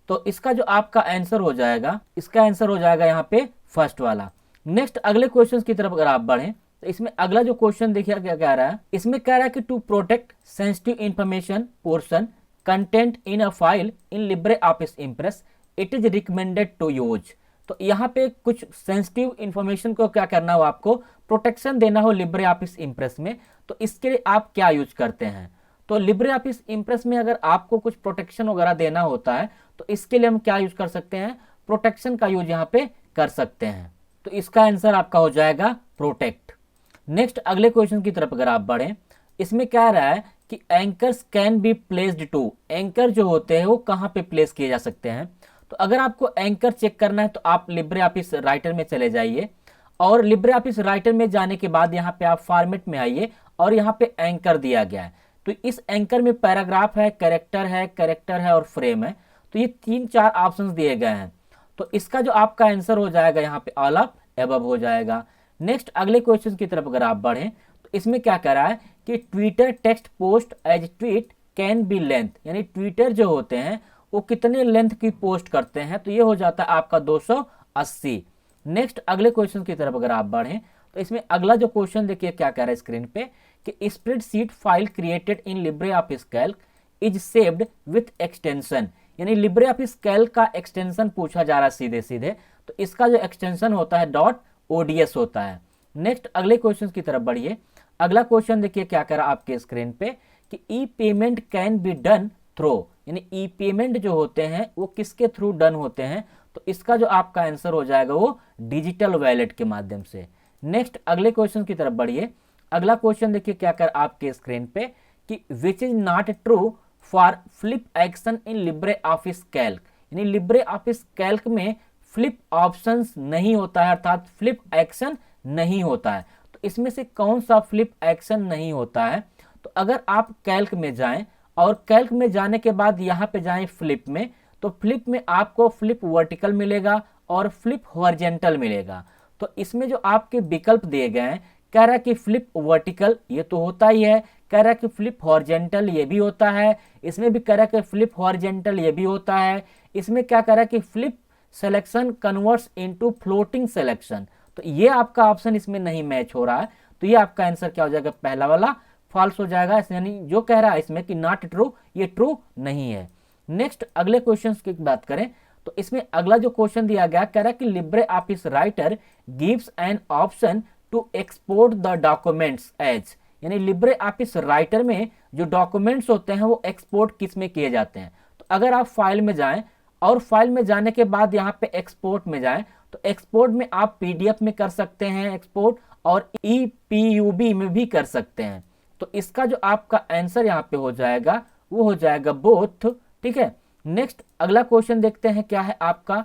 तो इसका जो आपका आंसर हो जाएगा, इसका आंसर हो जाएगा यहाँ पे फर्स्ट वाला। नेक्स्ट अगले क्वेश्चन की तरफ अगर आप बढ़ें तो इसमें अगला जो क्वेश्चन देखिए क्या कह रहा है, इसमें कह रहा है कि to protect sensitive information portion content in a file in Libre Office Impress it is recommended to use. तो यहाँ पे कुछ सेंसिटिव इंफॉर्मेशन को क्या करना हो, आपको प्रोटेक्शन देना हो लिब्रे ऑफिस इम्प्रेस में, तो इसके लिए आप क्या यूज करते हैं। तो लिब्रे ऑफिस इम्प्रेस में अगर आपको कुछ प्रोटेक्शन वगैरह देना होता है तो इसके लिए हम क्या यूज कर सकते हैं, प्रोटेक्शन का यूज यहाँ पे कर सकते हैं। तो इसका आंसर आपका हो जाएगा प्रोटेक्ट। नेक्स्ट अगले क्वेश्चन की तरफ अगर आप बढ़ें, इसमें क्या रहा है कि anchors can be placed to. Anchor जो होते हैं वो कहाँ पे प्लेस किए जा सकते हैं। तो अगर आपको एंकर चेक करना है तो आप लिब्रे ऑफिस राइटर में चले जाइए और लिब्रे ऑफिस राइटर में जाने के बाद यहाँ पे आप फॉर्मेट में आइए और यहाँ पे एंकर दिया गया है। तो इस एंकर में पैराग्राफ है, कैरेक्टर है और फ्रेम है। तो ये 3-4 ऑप्शंस दिए गए हैं। तो इसका जो आपका आंसर हो जाएगा यहाँ पे ऑल ऑफ एबव हो जाएगा। नेक्स्ट अगले क्वेश्चन की तरफ अगर आप बढ़ें तो इसमें क्या कह रहा है कि Twitter text post as tweet can be length, यानी ट्विटर जो होते हैं वो कितने लेंथ की पोस्ट करते हैं। तो ये हो जाता है आपका 280। नेक्स्ट अगले क्वेश्चन की तरफ अगर आप बढ़ें तो इसमें अगला जो क्वेश्चन देखिए क्या कह रहा है स्क्रीन पे कि spreadsheet file created in Libre Office Calc is saved with extension, यानी लिब्रे ऑफिस कैल्क का एक्सटेंशन पूछा जा रहा है सीधे सीधे। तो इसका जो एक्सटेंशन होता है .ods होता है। नेक्स्ट अगले क्वेश्चन की तरफ बढ़िए। अगला क्वेश्चन देखिए क्या कह रहा है आपके स्क्रीन पे कि e payment can be done through, यानी ई पेमेंट जो होते हैं वो किसके थ्रू डन होते हैं। तो इसका जो आपका आंसर हो जाएगा वो डिजिटल वॉलेट के माध्यम से। नेक्स्ट अगले क्वेश्चन की तरफ बढ़िए। अगला क्वेश्चन देखिए क्या कर आपके स्क्रीन पे कि which is not true for flip action in Libre Office Calc, यानी लिब्रे ऑफिस कैल्क में फ्लिप ऑप्शंस नहीं होता है, अर्थात फ्लिप एक्शन नहीं होता है। तो इसमें से कौन सा फ्लिप एक्शन नहीं होता है। तो अगर आप कैल्क में जाएं और कैल्क में जाने के बाद यहाँ पे जाएं फ्लिप में, तो फ्लिप में आपको फ्लिप वर्टिकल मिलेगा और फ्लिप हॉरिजॉन्टल मिलेगा। तो इसमें जो आपके विकल्प दिए गए हैं, कह रहा है कि फ्लिप वर्टिकल ये तो होता ही है, कह रहा है कि फ्लिप हॉरिजॉन्टल ये भी होता है, इसमें भी कह रहा है कि फ्लिप हॉरिजॉन्टल ये भी होता है, इसमें क्या कह रहा है कि flip selection converts into floating selection. तो ये आपका ऑप्शन इसमें नहीं मैच हो रहा है। तो ये आपका आंसर क्या हो जाएगा, पहला वाला फॉल्स हो जाएगा, यानी जो कह रहा है इसमें कि नॉट ट्रू, ये ट्रू नहीं है। नेक्स्ट अगले क्वेश्चन की बात करें तो इसमें अगला जो क्वेश्चन दिया गया कह रहा है कि Libre Office Writer gives an option to export the documents as, यानी लिब्रे ऑफिस राइटर में जो डॉक्यूमेंट्स होते हैं वो एक्सपोर्ट किस में किए जाते हैं। तो अगर आप फाइल में जाएं और फाइल में जाने के बाद यहाँ पे एक्सपोर्ट में जाएं तो एक्सपोर्ट में आप पीडीएफ में कर सकते हैं एक्सपोर्ट और ईपीयूबी में भी कर सकते हैं। तो इसका जो आपका आंसर यहाँ पे हो जाएगा वो हो जाएगा बोथ, ठीक है। नेक्स्ट अगला क्वेश्चन देखते हैं क्या है आपका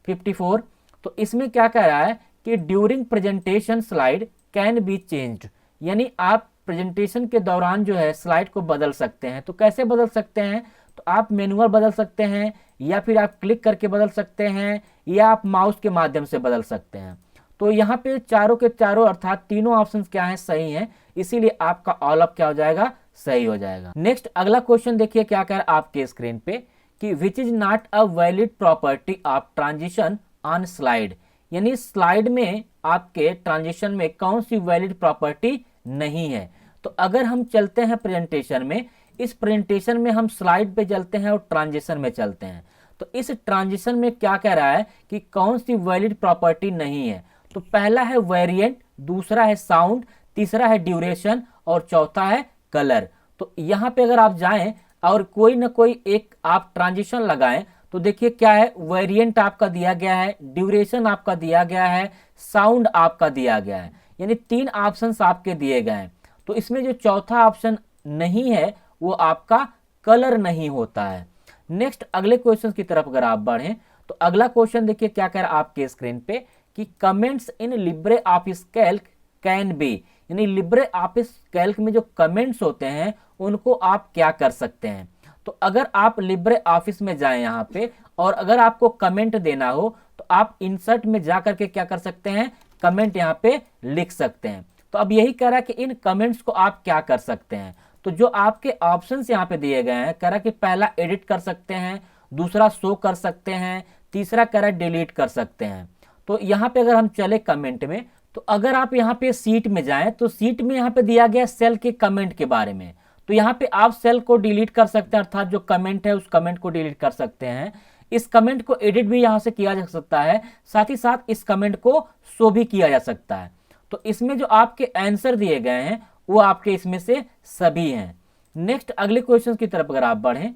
54। तो इसमें क्या कह रहा है कि during presentation slide can be changed, यानी आप प्रेजेंटेशन के दौरान जो है स्लाइड को बदल सकते हैं। तो कैसे बदल सकते हैं, तो आप मैनुअल बदल सकते हैं या फिर आप क्लिक करके बदल सकते हैं या आप माउस के माध्यम से बदल सकते हैं। तो यहाँ पे चारों के चारों अर्थात तीनों ऑप्शंस क्या हैं, सही हैं, इसीलिए आपका ऑल ऑफ क्या हो जाएगा, सही हो जाएगा। नेक्स्ट अगला क्वेश्चन देखिए क्या कह रहा है आपके स्क्रीन पे कि which is not a valid property of transition on slide, यानी स्लाइड में आपके ट्रांजिशन में कौन सी वैलिड प्रॉपर्टी नहीं है। तो अगर हम चलते हैं प्रेजेंटेशन में, इस प्रेजेंटेशन में हम स्लाइड पे चलते हैं और ट्रांजिशन में चलते हैं। तो इस ट्रांजिशन में क्या कह रहा है कि कौन सी वैलिड प्रॉपर्टी नहीं है। तो पहला है वेरिएंट, दूसरा है साउंड, तीसरा है ड्यूरेशन और चौथा है कलर। तो यहाँ पे अगर आप जाएं और कोई ना कोई एक आप ट्रांजिशन लगाएं तो देखिए क्या है, वेरिएंट आपका दिया गया है, ड्यूरेशन आपका दिया गया है, साउंड आपका दिया गया है, यानी 3 ऑप्शंस आपके दिए गए हैं। तो इसमें जो चौथा ऑप्शन नहीं है वो आपका कलर नहीं होता है। नेक्स्ट अगले क्वेश्चन की तरफ अगर आप बढ़ें तो अगला क्वेश्चन देखिए क्या कह रहा है आपके स्क्रीन पे कि comments in Libre Office Calc can be, यानी लिब्रे ऑफिस कैल्क में जो कमेंट्स होते हैं उनको आप क्या कर सकते हैं। तो अगर आप लिब्रे ऑफिस में जाएं यहाँ पे और अगर आपको कमेंट देना हो तो आप इंसर्ट में जा करके क्या कर सकते हैं, कमेंट यहाँ पे लिख सकते हैं। तो अब यही कह रहा है कि इन कमेंट्स को आप क्या कर सकते हैं। तो जो आपके ऑप्शंस यहाँ पे दिए गए हैं, कह रहा है कि पहला एडिट कर सकते हैं, दूसरा शो कर सकते हैं, तीसरा कह रहा है डिलीट कर सकते हैं। तो यहाँ पे अगर हम चले कमेंट में तो अगर आप यहाँ पे सीट में जाएं तो सीट में यहाँ पे दिया गया सेल के कमेंट के बारे में। तो यहाँ पे आप सेल को डिलीट कर सकते हैं, अर्थात जो कमेंट है उस कमेंट को डिलीट कर सकते हैं। इस कमेंट को एडिट भी यहाँ से किया जा सकता है, साथ ही साथ इस कमेंट को शो भी किया जा सकता है। तो इसमें जो आपके आंसर दिए गए हैं वो आपके इसमें से सभी हैं। नेक्स्ट अगले क्वेश्चन की तरफ अगर आप बढ़ें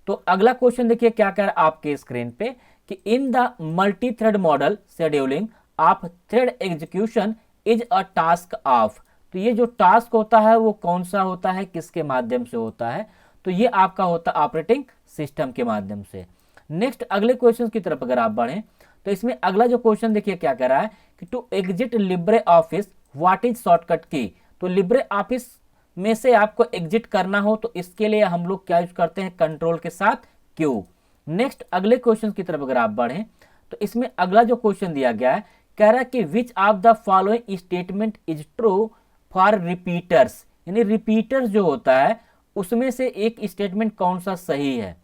तो अगला क्वेश्चन देखिए क्या कह रहा है आपके स्क्रीन पे कि in the multi thread model scheduling of thread execution is a task of. तो ये जो टास्क होता है वो कौन सा होता है, किसके माध्यम से होता है, तो ये आपका होता है ऑपरेटिंग सिस्टम के माध्यम से। नेक्स्ट अगले क्वेश्चन की तरफ अगर आप बढ़ें तो इसमें अगला जो क्वेश्चन देखिए क्या कह रहा है कि to exit Libre Office what is shortcut key. तो लिब्रे ऑफिस में से आपको एग्जिट करना हो तो इसके लिए हम लोग क्या यूज करते हैं, कंट्रोल के साथ क्यू। नेक्स्ट अगले क्वेश्चन की तरफ अगर आप बढ़ें तो इसमें अगला जो क्वेश्चन दिया गया है कह रहा है कि which of the following statement is true for repeaters, यानी रिपीटर्स जो होता है उसमें से एक स्टेटमेंट कौन सा सही है।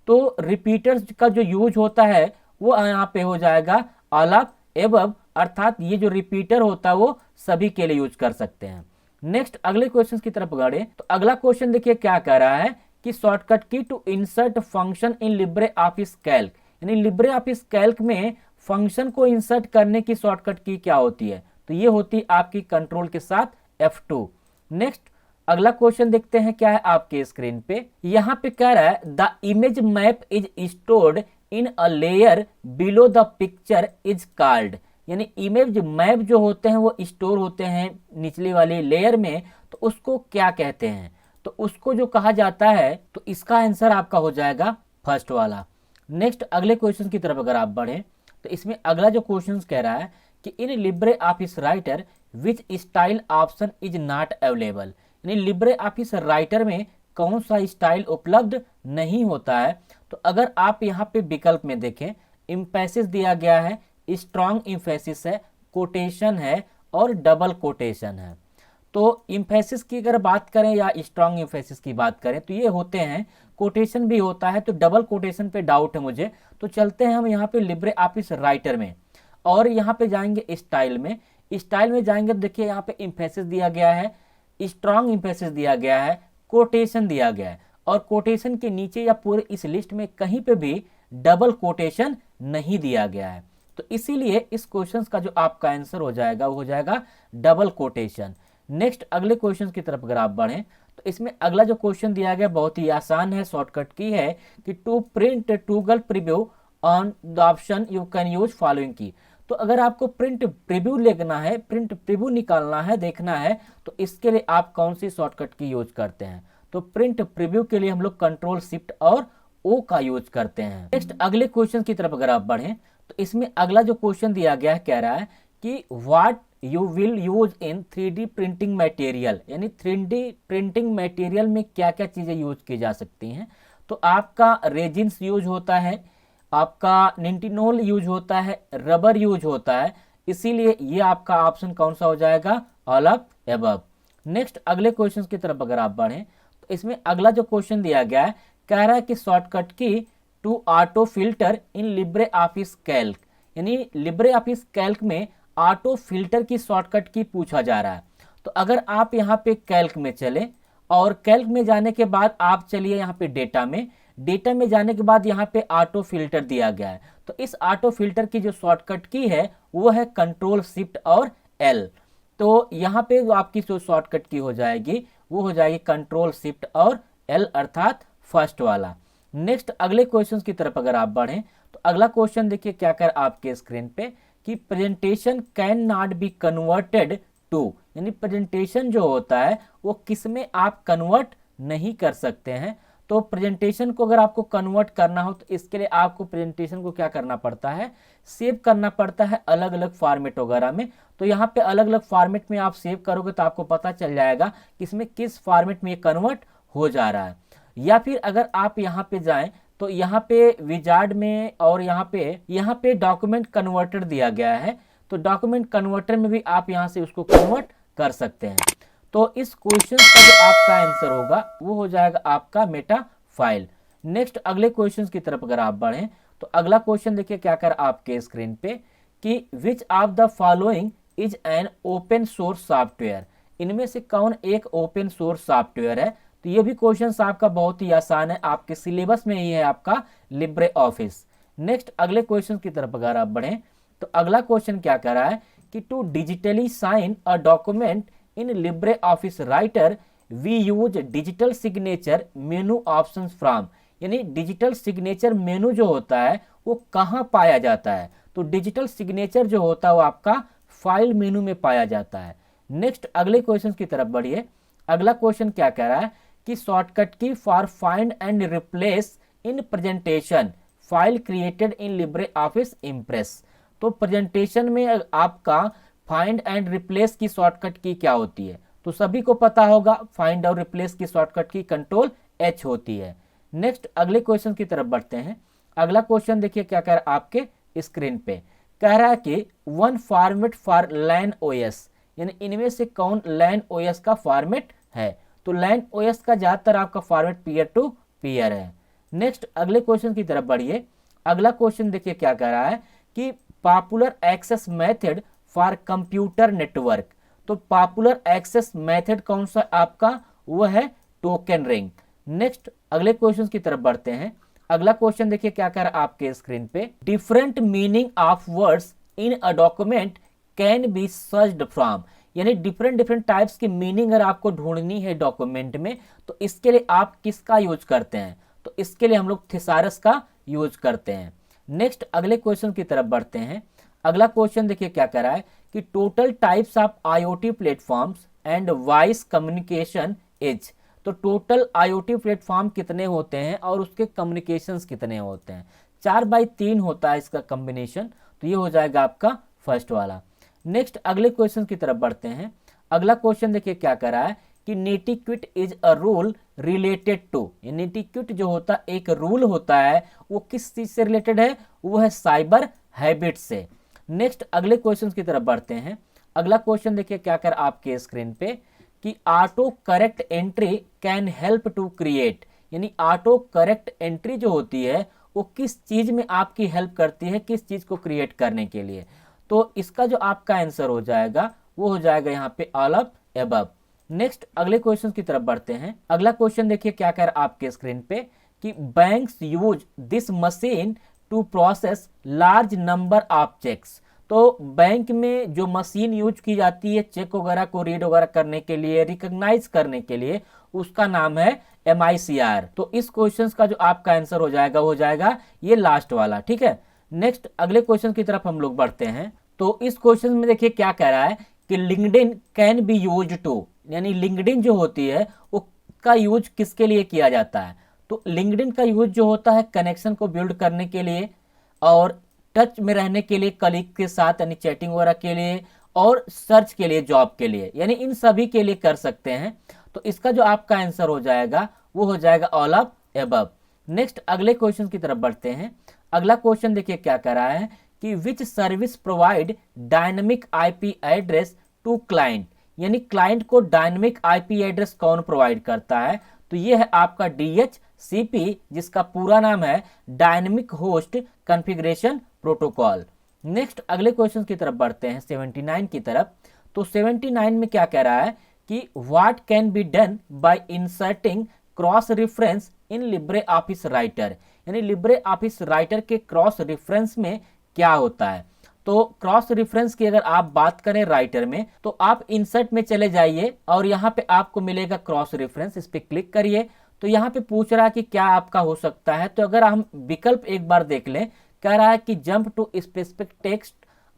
तो रिपीटर्स का जो यूज होता है वो यहाँ पे हो जाएगा ऑल ऑफ एबव, अर्थात ये जो रिपीटर होता है वो सभी के लिए यूज कर सकते हैं। नेक्स्ट अगले क्वेश्चन की तरफ बढ़े तो अगला क्वेश्चन देखिए क्या कह रहा है कि shortcut key to insert function in Libre Office Calc, यानी लिब्रे ऑफिस कैल्क में फंक्शन को इंसर्ट करने की शॉर्टकट की क्या होती है, तो ये होती है आपकी कंट्रोल के साथ F2। नेक्स्ट अगला क्वेश्चन देखते हैं क्या है आपके स्क्रीन पे, यहाँ पे कह रहा है the image map is stored in a layer below the picture is called, यानी इमेज मैप जो होते हैं वो स्टोर होते हैं निचली वाली लेयर में, तो उसको क्या कहते हैं, तो उसको जो कहा जाता है, तो इसका आंसर आपका हो जाएगा फर्स्ट वाला। नेक्स्ट अगले क्वेश्चन की तरफ अगर आप बढ़ें तो इसमें अगला जो क्वेश्चन कह रहा है कि इन Libre Office writer which style option is not available, यानी लिब्रे ऑफिस राइटर में कौन सा स्टाइल उपलब्ध नहीं होता है। तो अगर आप यहाँ पे विकल्प में देखें, इम्फेसिस दिया गया है, स्ट्रॉन्ग इम्फेसिस है, कोटेशन है और डबल कोटेशन है। तो इम्फेसिस की अगर बात करें या स्ट्रॉन्ग इम्फेसिस की बात करें तो ये होते हैं, कोटेशन भी होता है, तो डबल कोटेशन पे डाउट है मुझे। तो चलते हैं हम यहाँ पे लिब्रे ऑफिस राइटर में और यहाँ पे जाएंगे स्टाइल में। स्टाइल में जाएंगे तो देखिए यहाँ पे इम्फेसिस दिया गया है, स्ट्रॉन्ग इम्फेसिस दिया गया है, कोटेशन दिया गया है और कोटेशन के नीचे या पूरे इस लिस्ट में कहीं पे भी डबल कोटेशन नहीं दिया गया है। तो इसीलिए इस क्वेश्चन का जो आपका आंसर हो जाएगा वो हो जाएगा डबल कोटेशन। नेक्स्ट अगले क्वेश्चन की तरफ अगर आप बढ़ें तो इसमें अगला जो क्वेश्चन दिया गया बहुत ही आसान है, शॉर्टकट की है कि to print toggle preview on the option you can use following key. तो अगर आपको प्रिंट प्रीव्यू लेना है, प्रिंट प्रीव्यू निकालना है, देखना है, तो इसके लिए आप कौन सी शॉर्टकट की यूज करते हैं, तो प्रिंट प्रीव्यू के लिए हम लोग कंट्रोल शिफ्ट और ओ का यूज करते हैं। नेक्स्ट अगले क्वेश्चन की तरफ अगर आप बढ़ें तो इसमें अगला जो क्वेश्चन दिया गया है कह रहा है कि what you will use in 3D printing material, यानी 3D प्रिंटिंग मटेरियल में क्या क्या चीजें यूज की जा सकती हैं। तो आपका रेजिन्स यूज होता है, आपका निटिनोल यूज होता है, रबर यूज होता है, इसीलिए ये आपका ऑप्शन कौन सा हो जाएगा, ऑल ऑफ एबव। नेक्स्ट अगले क्वेश्चन की तरफ अगर आप बढ़ें तो इसमें अगला जो क्वेश्चन दिया गया है कह रहा है कि shortcut key to auto filter in Libre Office Calc, यानी लिब्रे ऑफिस कैल्क में ऑटो फिल्टर की शॉर्टकट की पूछा जा रहा है। तो अगर आप यहाँ पे कैल्क में चले और कैल्क में जाने के बाद आप चलिए यहाँ पे डेटा में, डेटा में जाने के बाद यहाँ पे ऑटो फिल्टर दिया गया है। तो इस ऑटो फिल्टर की जो शॉर्टकट की है वो है कंट्रोल शिफ्ट और एल। तो यहाँ पे जो आपकी जो शॉर्टकट की हो जाएगी वो हो जाएगी कंट्रोल शिफ्ट और एल, अर्थात फर्स्ट वाला। नेक्स्ट अगले क्वेश्चन की तरफ अगर आप बढ़ें तो अगला क्वेश्चन देखिए क्या कर आपके स्क्रीन पे कि presentation can not be converted to, यानी प्रेजेंटेशन जो होता है वो किस में आप कन्वर्ट नहीं कर सकते हैं। तो प्रेजेंटेशन को अगर आपको कन्वर्ट करना हो तो इसके लिए आपको प्रेजेंटेशन को क्या करना पड़ता है, सेव करना पड़ता है अलग अलग फॉर्मेट वगैरह में। तो यहाँ पे अलग अलग फॉर्मेट में आप सेव करोगे तो आपको पता चल जाएगा कि इसमें किस फॉर्मेट में ये कन्वर्ट हो जा रहा है। या फिर अगर आप यहाँ पे जाएं तो यहाँ पे विजार्ड में और यहाँ पे डॉक्यूमेंट कन्वर्टर दिया गया है। तो डॉक्यूमेंट कन्वर्टर में भी आप यहाँ से उसको कन्वर्ट कर सकते हैं। तो इस क्वेश्चन का जो आपका आंसर होगा वो हो जाएगा आपका मेटा फाइल। नेक्स्ट अगले क्वेश्चन की तरफ अगर आप बढ़ें तो अगला क्वेश्चन देखिए क्या कर आपके स्क्रीन पे कि which of the following is an open source software, इनमें से कौन एक ओपन सोर्स सॉफ्टवेयर है। तो ये भी क्वेश्चन आपका बहुत ही आसान है, आपके सिलेबस में ही है आपका लिब्रे ऑफिस। नेक्स्ट अगले क्वेश्चन की तरफ अगर आप बढ़ें तो अगला क्वेश्चन क्या कर रहा है कि to digitally sign a document in Libre Office Writer we use digital signature menu options from, यानी डिजिटल सिग्नेचर मेनू जो होता है वो कहाँ पाया जाता है। तो डिजिटल सिग्नेचर जो होता है वो आपका फाइल मेनू में पाया जाता है। नेक्स्ट अगले क्वेश्चन की तरफ बढ़िए। अगला क्वेश्चन क्या कह रहा है कि शॉर्टकट की for find and replace in presentation file created in Libre Office impress. तो प्रेजेंटेशन में आपका फाइंड एंड रिप्लेस की शॉर्टकट की क्या होती है, तो सभी को पता होगा फाइंड और रिप्लेस की शॉर्टकट की कंट्रोल एच होती है। नेक्स्ट अगले क्वेश्चन की तरफ बढ़ते हैं। अगला क्वेश्चन देखिए क्या कह रहा है आपके स्क्रीन पे, कह रहा है कि one format for LAN OS, यानी इनमें से कौन लैन ओएस का फॉर्मेट है। तो लैन ओएस का ज्यादातर आपका फॉर्मेट पीयर टू पीयर है। नेक्स्ट अगले क्वेश्चन की तरफ बढ़िए। अगला क्वेश्चन देखिए क्या कह रहा है कि popular access method for computer network. तो पॉपुलर एक्सेस मेथड कौन सा आपका, वो है टोकन रिंग। नेक्स्ट अगले क्वेश्चन की तरफ बढ़ते हैं। अगला क्वेश्चन देखिए क्या कर रहा है आपके स्क्रीन पे, different meaning of words in a document can be searched from, यानी डिफरेंट टाइप्स की मीनिंग अगर आपको ढूंढनी है डॉक्यूमेंट में तो इसके लिए आप किसका यूज करते हैं, तो इसके लिए हम लोग थिसारस का यूज करते हैं। नेक्स्ट अगले क्वेश्चन की तरफ बढ़ते हैं। अगला क्वेश्चन देखिए क्या कह रहा है कि total types of IoT platforms and voice communication is. तो टोटल आईओटी प्लेटफॉर्म कितने होते हैं और उसके कम्युनिकेशंस कितने होते हैं, 4/3 होता है इसका कॉम्बिनेशन। तो ये हो जाएगा आपका फर्स्ट वाला। नेक्स्ट अगले क्वेश्चन की तरफ बढ़ते हैं। अगला क्वेश्चन देखिए क्या कर रहा है कि netiquette is a rule related to, netiquette जो होता है एक रूल होता है वो किस चीज से रिलेटेड है, वो है साइबर हैबिट से। नेक्स्ट अगले क्वेश्चन की तरफ बढ़ते हैं। अगला क्वेश्चन देखिए क्या कर आपके स्क्रीन पे कि auto correct entry can help to create, यानी ऑटो करेक्ट एंट्री जो होती है वो किस चीज में आपकी हेल्प करती है, किस चीज को क्रिएट करने के लिए। तो इसका जो आपका आंसर हो जाएगा वो हो जाएगा यहाँ पे ऑल ऑफ एबव। नेक्स्ट अगले क्वेश्चन की तरफ बढ़ते हैं। अगला क्वेश्चन देखिए क्या कर आपके स्क्रीन पे कि banks use this machine to process large number of cheques. तो बैंक में जो मशीन यूज की जाती है चेक वगैरह को रीड वगैरह करने के लिए, रिकॉग्नाइज करने के लिए, उसका नाम है MICR। तो इस क्वेश्चन का जो आपका आंसर हो जाएगा वो हो जाएगा ये लास्ट वाला, ठीक है। नेक्स्ट अगले क्वेश्चन की तरफ हम लोग बढ़ते हैं। तो इस क्वेश्चन में देखिए क्या कह रहा है कि LinkedIn can be use to, यानी लिंक्डइन जो होती है वो का यूज किसके लिए किया जाता है। तो लिंक्डइन का यूज जो होता है कनेक्शन को बिल्ड करने के लिए और टच में रहने के लिए कलीग के साथ, यानी चैटिंग वगैरह के लिए, और सर्च के लिए, जॉब के लिए, यानी इन सभी के लिए कर सकते हैं। तो इसका जो आपका आंसर हो जाएगा वो हो जाएगा ऑल ऑफ एबव। नेक्स्ट अगले क्वेश्चन की तरफ बढ़ते हैं। अगला क्वेश्चन देखिए क्या कर रहा है कि which service provide dynamic IP address to client, यानी क्लाइंट को डायनेमिक आईपी एड्रेस कौन प्रोवाइड करता है। तो ये है आपका DHCP, जिसका पूरा नाम है dynamic host configuration protocol. Next अगले क्वेश्चन की तरफ बढ़ते हैं 79 की तरफ। तो 79 में क्या कह रहा है कि what can be done by inserting cross reference in Libre Office writer, यानी लिब्रे ऑफिस राइटर के क्रॉस रेफरेंस में क्या होता है। तो क्रॉस रेफरेंस की अगर आप बात करें राइटर में, तो आप इंसर्ट में चले जाइए और यहाँ पे आपको मिलेगा क्रॉस रेफरेंस, इस पे क्लिक करिए। तो यहाँ पे पूछ रहा है कि क्या आपका हो सकता है। तो अगर हम विकल्प एक बार देख लें, कह रहा है कि जंप टू स्पेसिफिक टेक्स्ट,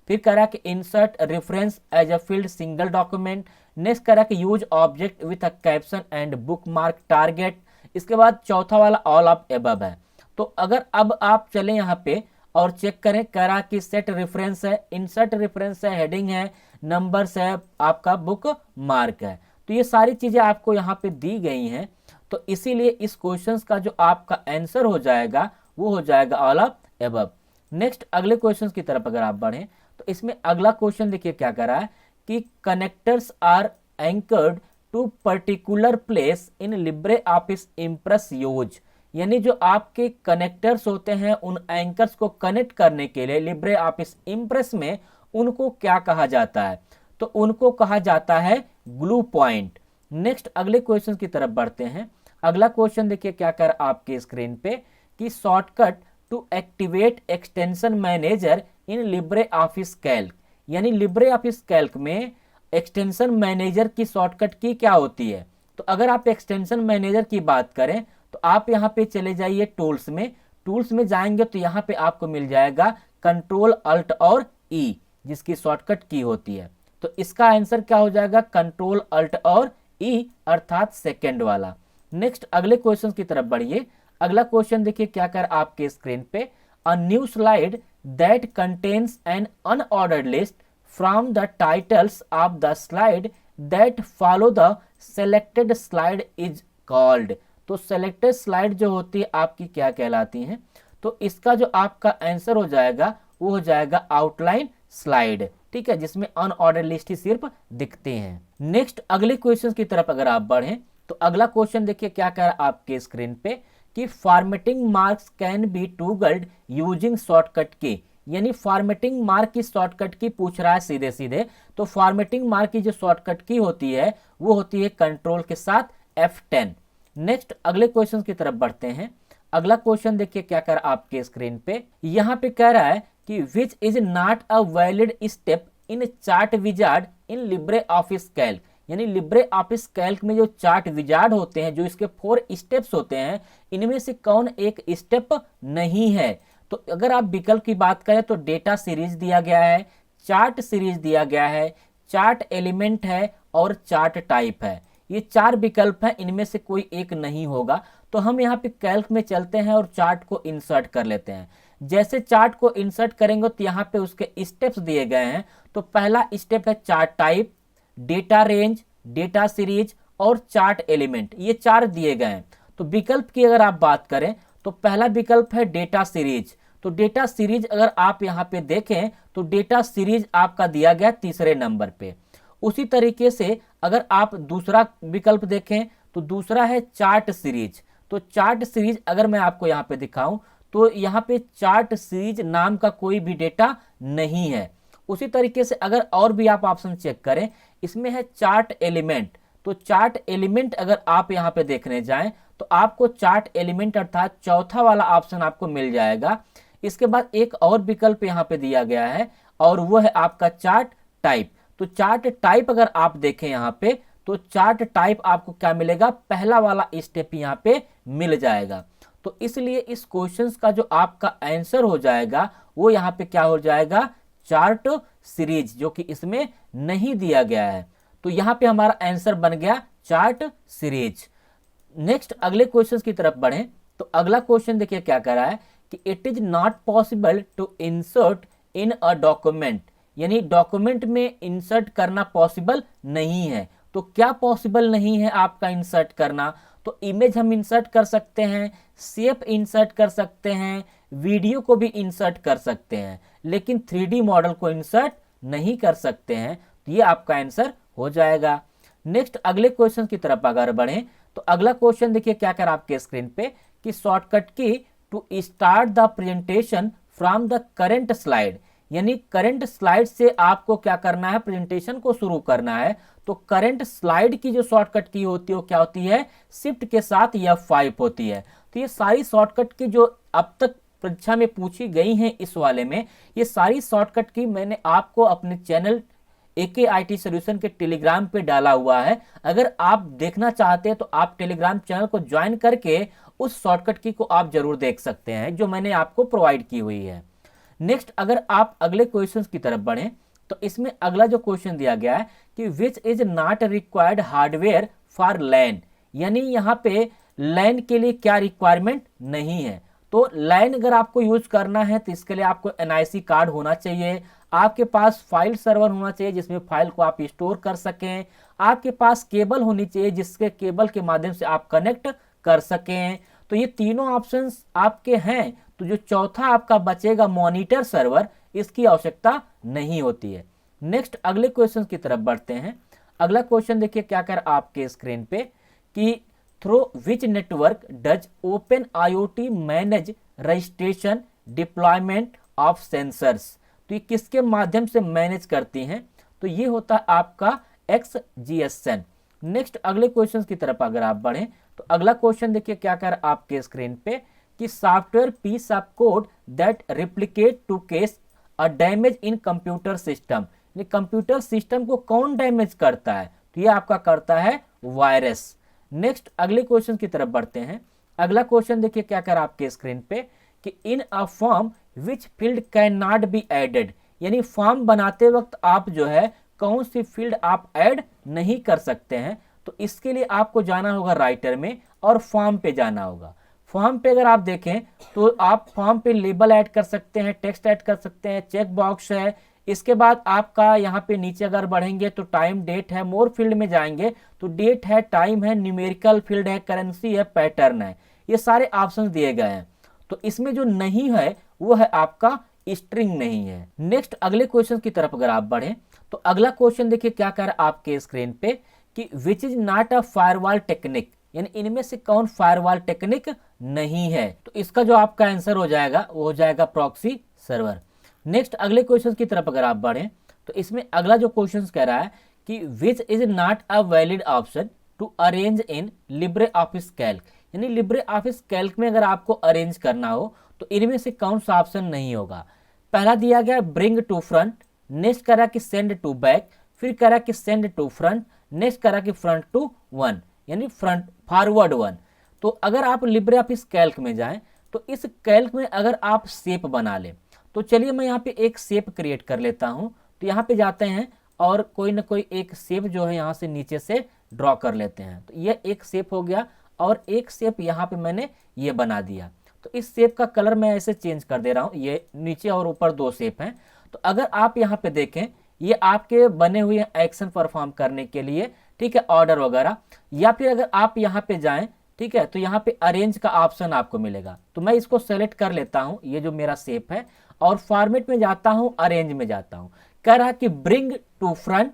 फिर कह रहा है कि insert reference as a field single document, next कह रहा है कि use object with a caption and bookmark target, इसके बाद चौथा वाला ऑल ऑफ एबव है। तो अगर अब आप चले यहाँ पे और चेक करें, कह रहा कि सेट रेफरेंस है, इंसर्ट रेफरेंस है, हेडिंग है, नंबर्स है, आपका बुक मार्क है। तो ये सारी चीजें आपको यहाँ पे दी गई हैं। तो इसीलिए इस क्वेश्चंस का जो आपका आंसर हो जाएगा वो हो जाएगा ऑल ऑफ एबव। नेक्स्ट अगले क्वेश्चंस की तरफ अगर आप बढ़ें, तो इसमें अगला क्वेश्चन देखिए क्या कर रहा है कि connectors are anchored to particular place in Libre Office Impress use, यानी जो आपके कनेक्टर्स होते हैं उन एंकर्स को कनेक्ट करने के लिए लिब्रे ऑफिस इम्प्रेस में उनको क्या कहा जाता है। तो उनको कहा जाता है ग्लू पॉइंट। नेक्स्ट अगले क्वेश्चन की तरफ बढ़ते हैं। अगला क्वेश्चन देखिए क्या कर आपके स्क्रीन पे कि shortcut to activate extension manager in Libre Office Calc, यानी लिब्रे ऑफिस कैल्क में एक्सटेंशन मैनेजर की शॉर्टकट की क्या होती है। तो अगर आप एक्सटेंशन मैनेजर की बात करें तो आप यहाँ पे चले जाइए टूल्स में, टूल्स में जाएंगे तो यहाँ पे आपको मिल जाएगा कंट्रोल अल्ट और ई, जिसकी शॉर्टकट की होती है। तो इसका आंसर क्या हो जाएगा, कंट्रोल अल्ट और ई, अर्थात सेकेंड वाला। नेक्स्ट अगले क्वेश्चन की तरफ बढ़िए। अगला क्वेश्चन देखिए क्या कर आपके स्क्रीन पे, a new slide that contains an unordered list from the titles of the slide that follow the selected slide is called. तो सेलेक्टेड स्लाइड जो होती है आपकी क्या कहलाती हैं। तो इसका जो आपका आंसर हो जाएगा वो हो जाएगा आउटलाइन स्लाइड, ठीक है, जिसमें अनऑर्डर लिस्ट ही सिर्फ दिखते हैं। नेक्स्ट अगले क्वेश्चन की तरफ अगर आप बढ़ें, तो अगला क्वेश्चन देखिए क्या कह रहा है आपके स्क्रीन पे कि formatting marks can be toggled using shortcut key, यानी फॉर्मेटिंग मार्क की शॉर्टकट की पूछ रहा है सीधे सीधे। तो फॉर्मेटिंग मार्क की जो शॉर्टकट की होती है वो होती है कंट्रोल के साथ F10। नेक्स्ट अगले क्वेश्चन की तरफ बढ़ते हैं। अगला क्वेश्चन देखिए क्या कर आपके स्क्रीन पे, यहाँ पे कह रहा है कि which is not a valid step in chart wizard in Libre Office Calc, यानी लिब्रे ऑफिस कैल्क में जो चार्ट विजार्ड होते हैं, जो इसके 4 स्टेप्स होते हैं, इनमें से कौन एक स्टेप नहीं है। तो अगर आप विकल्प की बात करें तो डेटा सीरीज दिया गया है, चार्ट सीरीज दिया गया है, चार्ट एलिमेंट है और चार्ट टाइप है। ये 4 विकल्प हैं, इनमें से कोई एक नहीं होगा। तो हम यहाँ पे कैल्क में चलते हैं और चार्ट को इंसर्ट कर लेते हैं। जैसे चार्ट को इंसर्ट करेंगे तो यहाँ पे उसके स्टेप्स दिए गए हैं। तो पहला स्टेप है chart type, data range, data series और चार्ट एलिमेंट, ये 4 दिए गए हैं। तो विकल्प की अगर आप बात करें तो पहला विकल्प है डेटा सीरीज। तो डेटा सीरीज अगर आप यहाँ पे देखें तो डेटा सीरीज आपका दिया गया तीसरे नंबर पे। उसी तरीके से अगर आप दूसरा विकल्प देखें तो दूसरा है चार्ट सीरीज। तो चार्ट सीरीज अगर मैं आपको यहाँ पे दिखाऊं तो यहाँ पे चार्ट सीरीज नाम का कोई भी डेटा नहीं है। उसी तरीके से अगर और भी आप ऑप्शन चेक करें, इसमें है चार्ट एलिमेंट। तो चार्ट एलिमेंट अगर आप यहाँ पे देखने जाएं तो आपको चार्ट एलिमेंट अर्थात चौथा वाला ऑप्शन आपको मिल जाएगा। इसके बाद एक और विकल्प यहाँ पे दिया गया है और वो है आपका चार्ट टाइप। तो चार्ट टाइप अगर आप देखें यहाँ पे तो चार्ट टाइप आपको क्या मिलेगा, पहला वाला स्टेप यहाँ पे मिल जाएगा। तो इसलिए इस क्वेश्चंस का जो आपका आंसर हो जाएगा वो यहाँ पे क्या हो जाएगा, चार्ट सीरीज, जो कि इसमें नहीं दिया गया है। तो यहाँ पे हमारा आंसर बन गया चार्ट सीरीज। नेक्स्ट अगले क्वेश्चन की तरफ बढ़ें तो अगला क्वेश्चन देखिए क्या कह रहा है कि it is not possible to insert in a document, यानी डॉक्यूमेंट में इंसर्ट करना पॉसिबल नहीं है। तो क्या पॉसिबल नहीं है आपका इंसर्ट करना, तो इमेज हम इंसर्ट कर सकते हैं, शेप इंसर्ट कर सकते हैं, वीडियो को भी इंसर्ट कर सकते हैं, लेकिन 3D मॉडल को इंसर्ट नहीं कर सकते हैं। तो ये आपका आंसर हो जाएगा। नेक्स्ट अगले क्वेश्चन की तरफ अगर बढ़ें तो अगला क्वेश्चन देखिए क्या कर आपके स्क्रीन पे कि shortcut key to start the presentation from the current slide, यानी करंट स्लाइड से आपको क्या करना है, प्रेजेंटेशन को शुरू करना है। तो करंट स्लाइड की जो शॉर्टकट की होती है वो क्या होती है, शिफ्ट के साथ F5 होती है। तो ये सारी शॉर्टकट की जो अब तक परीक्षा में पूछी गई हैं इस वाले में, ये सारी शॉर्टकट की मैंने आपको अपने चैनल एके आईटी सोल्यूशन के टेलीग्राम पे डाला हुआ है। अगर आप देखना चाहते हैं तो आप टेलीग्राम चैनल को ज्वाइन करके उस शॉर्टकट की को आप जरूर देख सकते हैं जो मैंने आपको प्रोवाइड की हुई है। नेक्स्ट अगर आप अगले क्वेश्चन की तरफ बढ़ें तो इसमें अगला जो क्वेश्चन दिया गया है कि which is not required hardware for LAN, यानी यहाँ पे लैन के लिए क्या रिक्वायरमेंट नहीं है। तो लैन अगर आपको यूज करना है तो इसके लिए आपको एनआईसी कार्ड होना चाहिए, आपके पास फाइल सर्वर होना चाहिए जिसमें फाइल को आप स्टोर कर सकें, आपके पास केबल होनी चाहिए जिसके केबल के माध्यम से आप कनेक्ट कर सकें। तो ये तीनों ऑप्शंस आपके हैं। तो जो चौथा आपका बचेगा मॉनिटर सर्वर, इसकी आवश्यकता नहीं होती है। नेक्स्ट अगले क्वेश्चन की तरफ बढ़ते हैं। अगला क्वेश्चन देखिए क्या कर आपके स्क्रीन पे कि through which network does open IoT manage registration deployment of sensors. तो ये किसके माध्यम से मैनेज करती हैं, तो ये होता है आपका XGSN। नेक्स्ट अगले क्वेश्चन की तरफ अगर आप बढ़ें तो अगला क्वेश्चन देखिए क्या कर आपके स्क्रीन पे कि software piece of code that replicate to case a damage in computer system, ये कंप्यूटर सिस्टम को कौन डैमेज करता है, तो ये आपका करता है वायरस। नेक्स्ट अगले क्वेश्चन की तरफ बढ़ते हैं। अगला क्वेश्चन देखिए क्या कर आपके स्क्रीन पे कि in a form which field can not be added, यानी फॉर्म बनाते वक्त आप जो है कौन सी फील्ड आप ऐड नहीं कर सकते हैं। तो इसके लिए आपको जाना होगा राइटर में और फॉर्म पे जाना होगा। फॉर्म पे अगर आप देखें तो आप फॉर्म पे लेबल ऐड कर सकते हैं, टेक्स्ट ऐड कर सकते हैं, चेक बॉक्स है। इसके बाद आपका यहाँ पे नीचे अगर बढ़ेंगे तो टाइम डेट है, मोर फील्ड में जाएंगे तो डेट है, टाइम है, न्यूमेरिकल फील्ड है, करेंसी है, पैटर्न है, ये सारे ऑप्शन दिए गए हैं। तो इसमें जो नहीं है वो है आपका स्ट्रिंग नहीं है। नेक्स्ट अगले क्वेश्चन की तरफ अगर आप बढ़ें तो अगला क्वेश्चन देखिए क्या कर आपके स्क्रीन पे कि which is not a firewall technique, यानी इनमें से कौन फायरवॉल टेक्निक नहीं है। तो इसका जो आपका आंसर हो जाएगा वो हो जाएगा प्रॉक्सी सर्वर। नेक्स्ट अगले क्वेश्चन की तरफ अगर आप बढ़ें तो इसमें अगला जो क्वेश्चन कह रहा है कि which is not a valid option to arrange in Libre Office Calc, यानी लिब्रे ऑफिस कैल्क में अगर आपको अरेंज करना हो तो इनमें से कौन सा ऑप्शन नहीं होगा। पहला दिया गया ब्रिंग टू फ्रंट, नेक्स्ट करा कि सेंड टू बैक, फिर करा कि सेंड टू फ्रंट, नेक्स्ट करा कि फ्रंट टू वन, यानी फ्रंट फॉरवर्ड वन। तो अगर आप लिब्रे ऑफिस कैल्क में जाएं तो इस कैल्क में अगर आप शेप बना लें तो चलिए मैं यहाँ पे एक शेप क्रिएट कर लेता हूँ। तो यहाँ पे जाते हैं और कोई ना कोई एक शेप जो है यहाँ से नीचे से ड्रॉ कर लेते हैं। तो ये एक शेप हो गया और एक शेप यहाँ पे मैंने ये बना दिया। तो इस शेप का कलर मैं ऐसे चेंज कर दे रहा हूँ, ये नीचे और ऊपर दो शेप हैं। तो अगर आप यहाँ पे देखें ये आपके बने हुए एक्शन परफॉर्म करने के लिए, ठीक है, ऑर्डर वगैरह। या फिर अगर आप यहाँ पे जाएं, ठीक है, तो यहाँ पे अरेंज का ऑप्शन आपको मिलेगा। तो मैं इसको सेलेक्ट कर लेता हूँ, ये जो मेरा शेप है, और फॉर्मेट में जाता हूँ, अरेंज में जाता हूँ। कह रहा कि bring to front,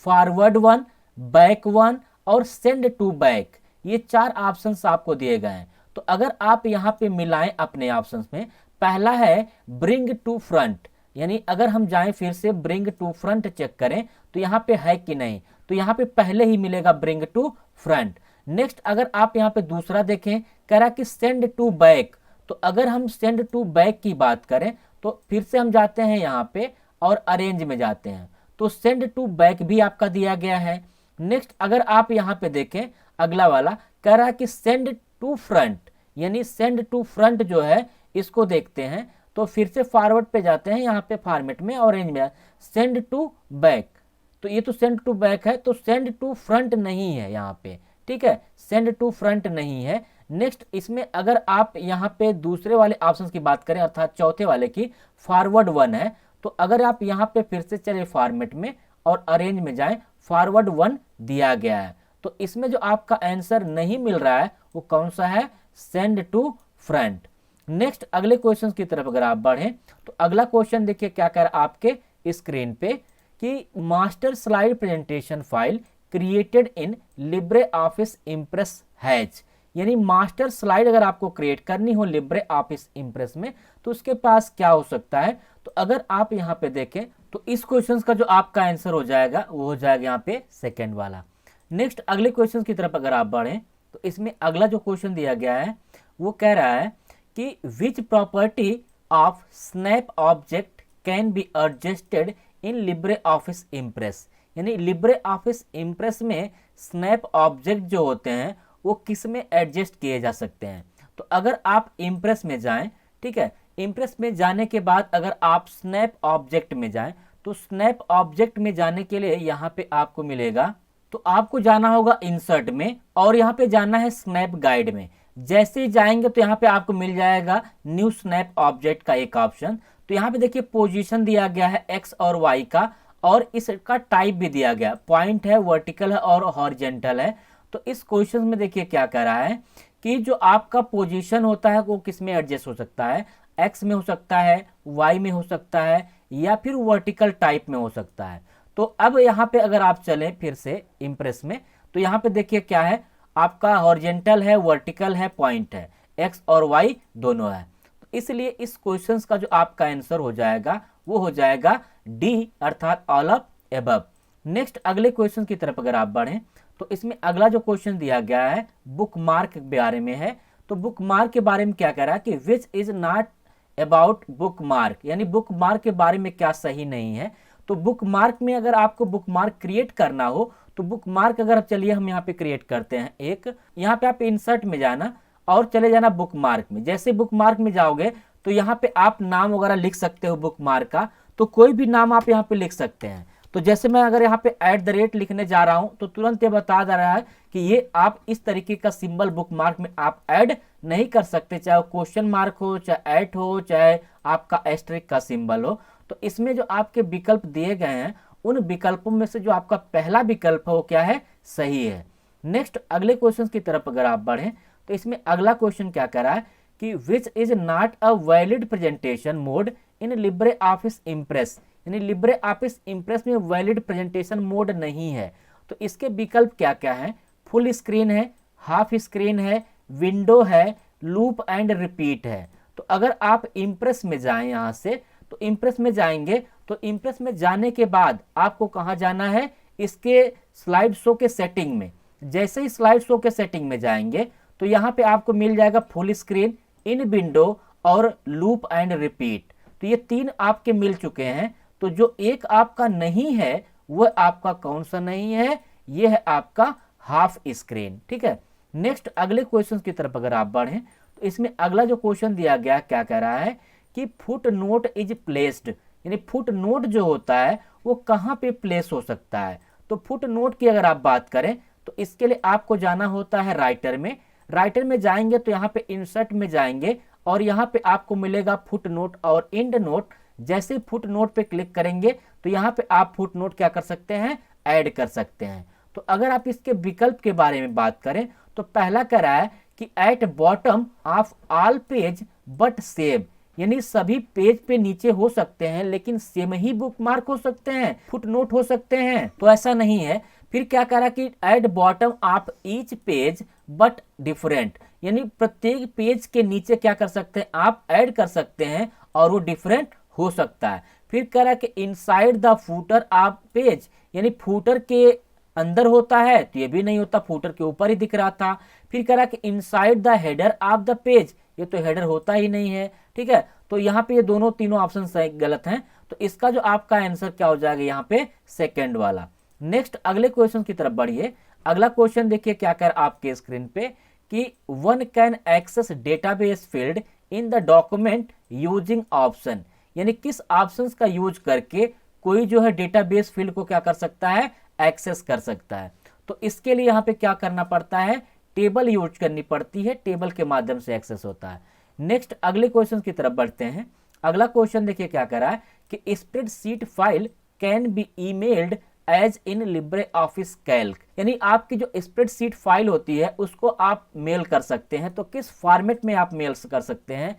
forward one, back one और सेंड टू बैक, ये चार ऑप्शंस आपको दिए गए हैं। तो अगर आप यहाँ पे मिलाएं अपने ऑप्शंस में, पहला है ब्रिंग टू फ्रंट, यानी अगर हम जाएं फिर से ब्रिंग टू फ्रंट चेक करें तो यहाँ पे है कि नहीं, तो यहाँ पे पहले ही मिलेगा ब्रिंग टू फ्रंट। नेक्स्ट अगर आप यहाँ पे दूसरा देखें, कह रहा कि सेंड टू बैक, तो अगर हम सेंड टू बैक की बात करें तो फिर से हम जाते हैं यहाँ पे और अरेंज में जाते हैं, तो सेंड टू बैक भी आपका दिया गया है। नेक्स्ट अगर आप यहाँ पे देखें अगला वाला, कह रहा है कि सेंड टू फ्रंट, यानी सेंड टू फ्रंट जो है इसको देखते हैं। तो फिर से फॉरवर्ड पे जाते हैं, यहाँ पे फॉर्मेट में ऑरेंज में सेंड टू बैक, तो ये तो सेंड टू बैक है, तो सेंड टू फ्रंट नहीं है यहाँ पे, ठीक है, सेंड टू फ्रंट नहीं है। नेक्स्ट इसमें अगर आप यहाँ पे दूसरे वाले ऑप्शन की बात करें अर्थात चौथे वाले की, फॉरवर्ड वन है, तो अगर आप यहाँ पे फिर से चले फॉर्मेट में और अरेंज में जाएं, फॉरवर्ड वन दिया गया है। तो इसमें जो आपका आंसर नहीं मिल रहा है वो कौन सा है, सेंड टू फ्रंट। नेक्स्ट अगले क्वेश्चन की तरफ अगर आप बढ़ें तो अगला क्वेश्चन देखिए क्या कर आपके स्क्रीन पे कि master slide presentation file created in Libre Office impress has, यानी मास्टर स्लाइड अगर आपको क्रिएट करनी हो लिब्रे ऑफिस इंप्रेस में तो उसके पास क्या हो सकता है। तो अगर आप यहाँ पे देखें तो इस क्वेश्चन का जो आपका आंसर हो जाएगा वो हो जाएगा यहाँ पे सेकेंड वाला। नेक्स्ट अगले क्वेश्चन की तरफ अगर आप बढ़ें तो इसमें अगला जो क्वेश्चन दिया गया है वो कह रहा है कि which property of snap object can be adjusted in Libre office Impress. यानी लिब्रे ऑफिस इंप्रेस में स्नैप ऑब्जेक्ट जो होते हैं वो किस में एडजस्ट किए जा सकते हैं। तो अगर आप इंप्रेस में जाएं, ठीक है, इंप्रेस में जाने के बाद अगर आप स्नैप ऑब्जेक्ट में जाएं तो स्नैप ऑब्जेक्ट में जाने के लिए यहाँ पे आपको मिलेगा, तो आपको जाना होगा इंसर्ट में और यहाँ पे जाना है स्नैप गाइड में। जैसे ही जाएंगे तो यहाँ पे आपको मिल जाएगा न्यू स्नैप ऑब्जेक्ट का एक ऑप्शन। तो यहाँ पे देखिए पोजीशन दिया गया है एक्स और वाई का और इसका टाइप भी दिया गया, पॉइंट है, वर्टिकल है और हॉरिजेंटल है। तो इस क्वेश्चन में देखिए क्या कह रहा है कि जो आपका पोजीशन होता है वो किस में एडजस्ट हो सकता है, एक्स में हो सकता है, वाई में हो सकता है या फिर वर्टिकल टाइप में हो सकता है। तो अब यहाँ पे अगर आप चलें फिर से इंप्रेस में तो यहाँ पे देखिए क्या है, आपका हॉरिजेंटल है, वर्टिकल है, पॉइंट है, एक्स और वाई दोनों है। तो इसलिए इस क्वेश्चन का जो आपका आंसर हो जाएगा वो हो जाएगा डी अर्थात ऑल ऑफ एबव। नेक्स्ट अगले क्वेश्चन की तरफ अगर आप बढ़ें तो इसमें अगला जो क्वेश्चन दिया गया है बुक मार्क के बारे में है। तो बुक मार्क के बारे में क्या कह रहा है कि which is not about book mark, यानी बुक मार्क के बारे में क्या सही नहीं है। तो बुक मार्क में अगर आपको बुक मार्क क्रिएट करना हो तो बुक मार्क अगर चलिए हम यहाँ पे क्रिएट करते हैं एक, यहाँ पे आप इंसर्ट में जाना और चले जाना बुक मार्क में। जैसे बुक मार्क में जाओगे तो यहाँ पे आप नाम वगैरह लिख सकते हो बुक मार्क का, तो कोई भी नाम आप यहाँ पे लिख सकते हैं। तो जैसे मैं अगर यहाँ पे @ लिखने जा रहा हूं तो तुरंत ये बता जा रहा है कि ये आप इस तरीके का सिंबल बुक मार्क में आप ऐड नहीं कर सकते, चाहे वो क्वेश्चन मार्क हो, चाहे @ हो, चाहे आपका एस्टेरिक का सिंबल हो। तो इसमें जो आपके विकल्प दिए गए हैं उन विकल्पों में से जो आपका पहला विकल्प है वो क्या है, सही है। नेक्स्ट अगले क्वेश्चन की तरफ अगर आप बढ़ें तो इसमें अगला क्वेश्चन क्या कह रहा है कि which is not a valid presentation mode in Libre office Impress, यानी लिब्रे ऑफिस इंप्रेस में वैलिड प्रेजेंटेशन मोड नहीं है। तो इसके विकल्प क्या क्या है, फुल स्क्रीन है, हाफ स्क्रीन है, विंडो है, लूप एंड रिपीट है। तो अगर आप इंप्रेस में जाएं यहाँ से तो इंप्रेस में जाएंगे तो इंप्रेस में जाने के बाद आपको कहाँ जाना है, इसके स्लाइड शो के सेटिंग में। जैसे ही स्लाइड शो के सेटिंग में जाएंगे तो यहाँ पे आपको मिल जाएगा फुल स्क्रीन, इन विंडो और लूप एंड रिपीट। तो ये तीन आपके मिल चुके हैं। तो जो एक आपका नहीं है वह आपका कौन सा नहीं है, ये है आपका हाफ स्क्रीन। ठीक है, नेक्स्ट अगले क्वेश्चन की तरफ अगर आप बढ़ें तो इसमें अगला जो क्वेश्चन दिया गया क्या कह रहा है कि फुट नोट इज प्लेस्ड, यानी फुट नोट जो होता है वो कहाँ पे प्लेस हो सकता है। तो फुट नोट की अगर आप बात करें तो इसके लिए आपको जाना होता है राइटर में। राइटर में जाएंगे तो यहाँ पे इंसर्ट में जाएंगे और यहाँ पे आपको मिलेगा फुट नोट और एंड नोट। जैसे फुट नोट पे क्लिक करेंगे तो यहाँ पे आप फुट नोट क्या कर सकते हैं, ऐड कर सकते हैं। तो अगर आप इसके विकल्प के बारे में बात करें तो पहला कह रहा है कि at bottom of all page but same, यानी सभी पेज पे नीचे हो सकते हैं लेकिन सेम ही बुक मार्क हो सकते हैं, फुट नोट हो सकते हैं। तो ऐसा नहीं है। फिर क्या कह रहा है कि at bottom of each page but different, यानी प्रत्येक पेज के नीचे क्या कर सकते हैं, आप ऐड कर सकते हैं और वो डिफरेंट हो सकता है। फिर कह रहा है कि inside the footer of page, यानी फूटर के अंदर होता है, तो ये भी नहीं होता, फूटर के ऊपर ही दिख रहा था। फिर कह रहा है कि inside the header of the page, ये तो हेडर होता ही नहीं है। ठीक है, तो यहाँ पे ये दोनों तीनों ऑप्शन गलत हैं। तो इसका जो आपका आंसर क्या हो जाएगा यहाँ पे, सेकंड वाला। नेक्स्ट अगले क्वेश्चन की तरफ बढ़िए। अगला क्वेश्चन देखिए क्या कर आपके स्क्रीन पे कि one can access database field in the document using option, यानी किस ऑप्शन का यूज करके कोई जो है डेटाबेस फील्ड को क्या कर सकता है, एक्सेस कर सकता है। तो इसके लिए यहाँ पे क्या करना पड़ता है, टेबल यूज करनी पड़ती है, टेबल के माध्यम से एक्सेस होता है। नेक्स्ट अगले क्वेश्चन की तरफ बढ़ते हैं। अगला क्वेश्चन देखिए क्या कर रहा है कि spreadsheet file can be emailed as in Libre Office Calc, यानी आपकी जो स्प्रेडशीट फाइल होती है उसको आप मेल कर सकते हैं। तो किस फॉर्मेट में आप मेल कर सकते हैं,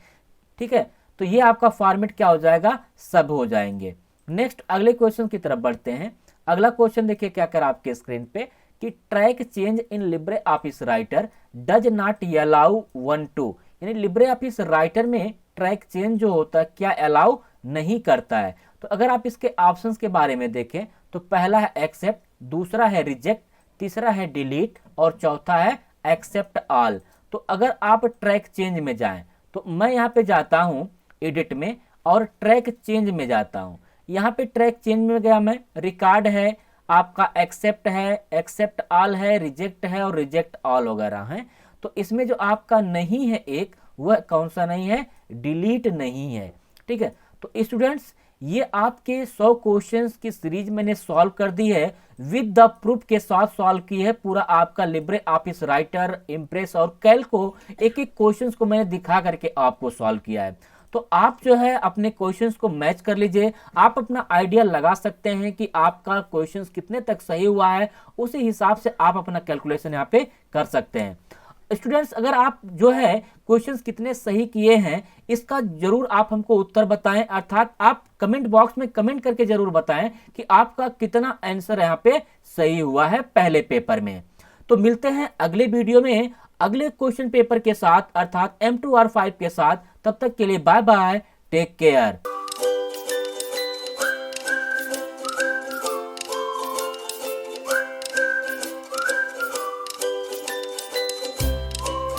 ठीक है, तो ये आपका फॉर्मेट क्या हो जाएगा, सब हो जाएंगे। नेक्स्ट अगले क्वेश्चन की तरफ बढ़ते हैं। अगला क्वेश्चन देखिए क्या कर आपके स्क्रीन पे कि track change in Libre Office writer does not allow one two, यानी लिब्रे ऑफिस राइटर में ट्रैक चेंज जो होता है क्या अलाउ नहीं करता है। तो अगर आप इसके ऑप्शंस के बारे में देखें तो पहला है एक्सेप्ट, दूसरा है रिजेक्ट, तीसरा है डिलीट और चौथा है एक्सेप्ट ऑल। तो अगर आप ट्रैक चेंज में जाएं तो मैं यहाँ पे जाता हूँ एडिट में और ट्रैक चेंज में जाता हूँ। यहाँ पे ट्रैक चेंज में गया मैं, रिकॉर्ड है, आपका एक्सेप्ट है, एक्सेप्ट ऑल है, रिजेक्ट है और रिजेक्ट ऑल वगैरह है। तो इसमें जो आपका नहीं है एक, वह कौन सा नहीं है, डिलीट नहीं है। ठीक है, तो स्टूडेंट्स ये आपके 100 क्वेश्चंस की सीरीज मैंने सॉल्व कर दी है, विद द प्रूफ के साथ सॉल्व की है। पूरा आपका लिब्रे ऑफिस राइटर, इम्प्रेस और कैल्क को एक एक क्वेश्चंस को मैंने दिखा करके आपको सॉल्व किया है। तो आप जो है अपने क्वेश्चंस को मैच कर लीजिए, आप अपना आइडिया लगा सकते हैं कि आपका क्वेश्चंस कितने तक सही हुआ है, उसी हिसाब से आप अपना कैलकुलेशन यहाँ पे कर सकते हैं। स्टूडेंट्स अगर आप जो है क्वेश्चंस कितने सही किए हैं इसका जरूर आप हमको उत्तर बताएं, अर्थात आप कमेंट बॉक्स में कमेंट करके जरूर बताएं कि आपका कितना आंसर यहाँ पे सही हुआ है पहले पेपर में। तो मिलते हैं अगले वीडियो में अगले क्वेश्चन पेपर के साथ, अर्थात M2R5 के साथ। तब तक के लिए बाय बाय, टेक केयर।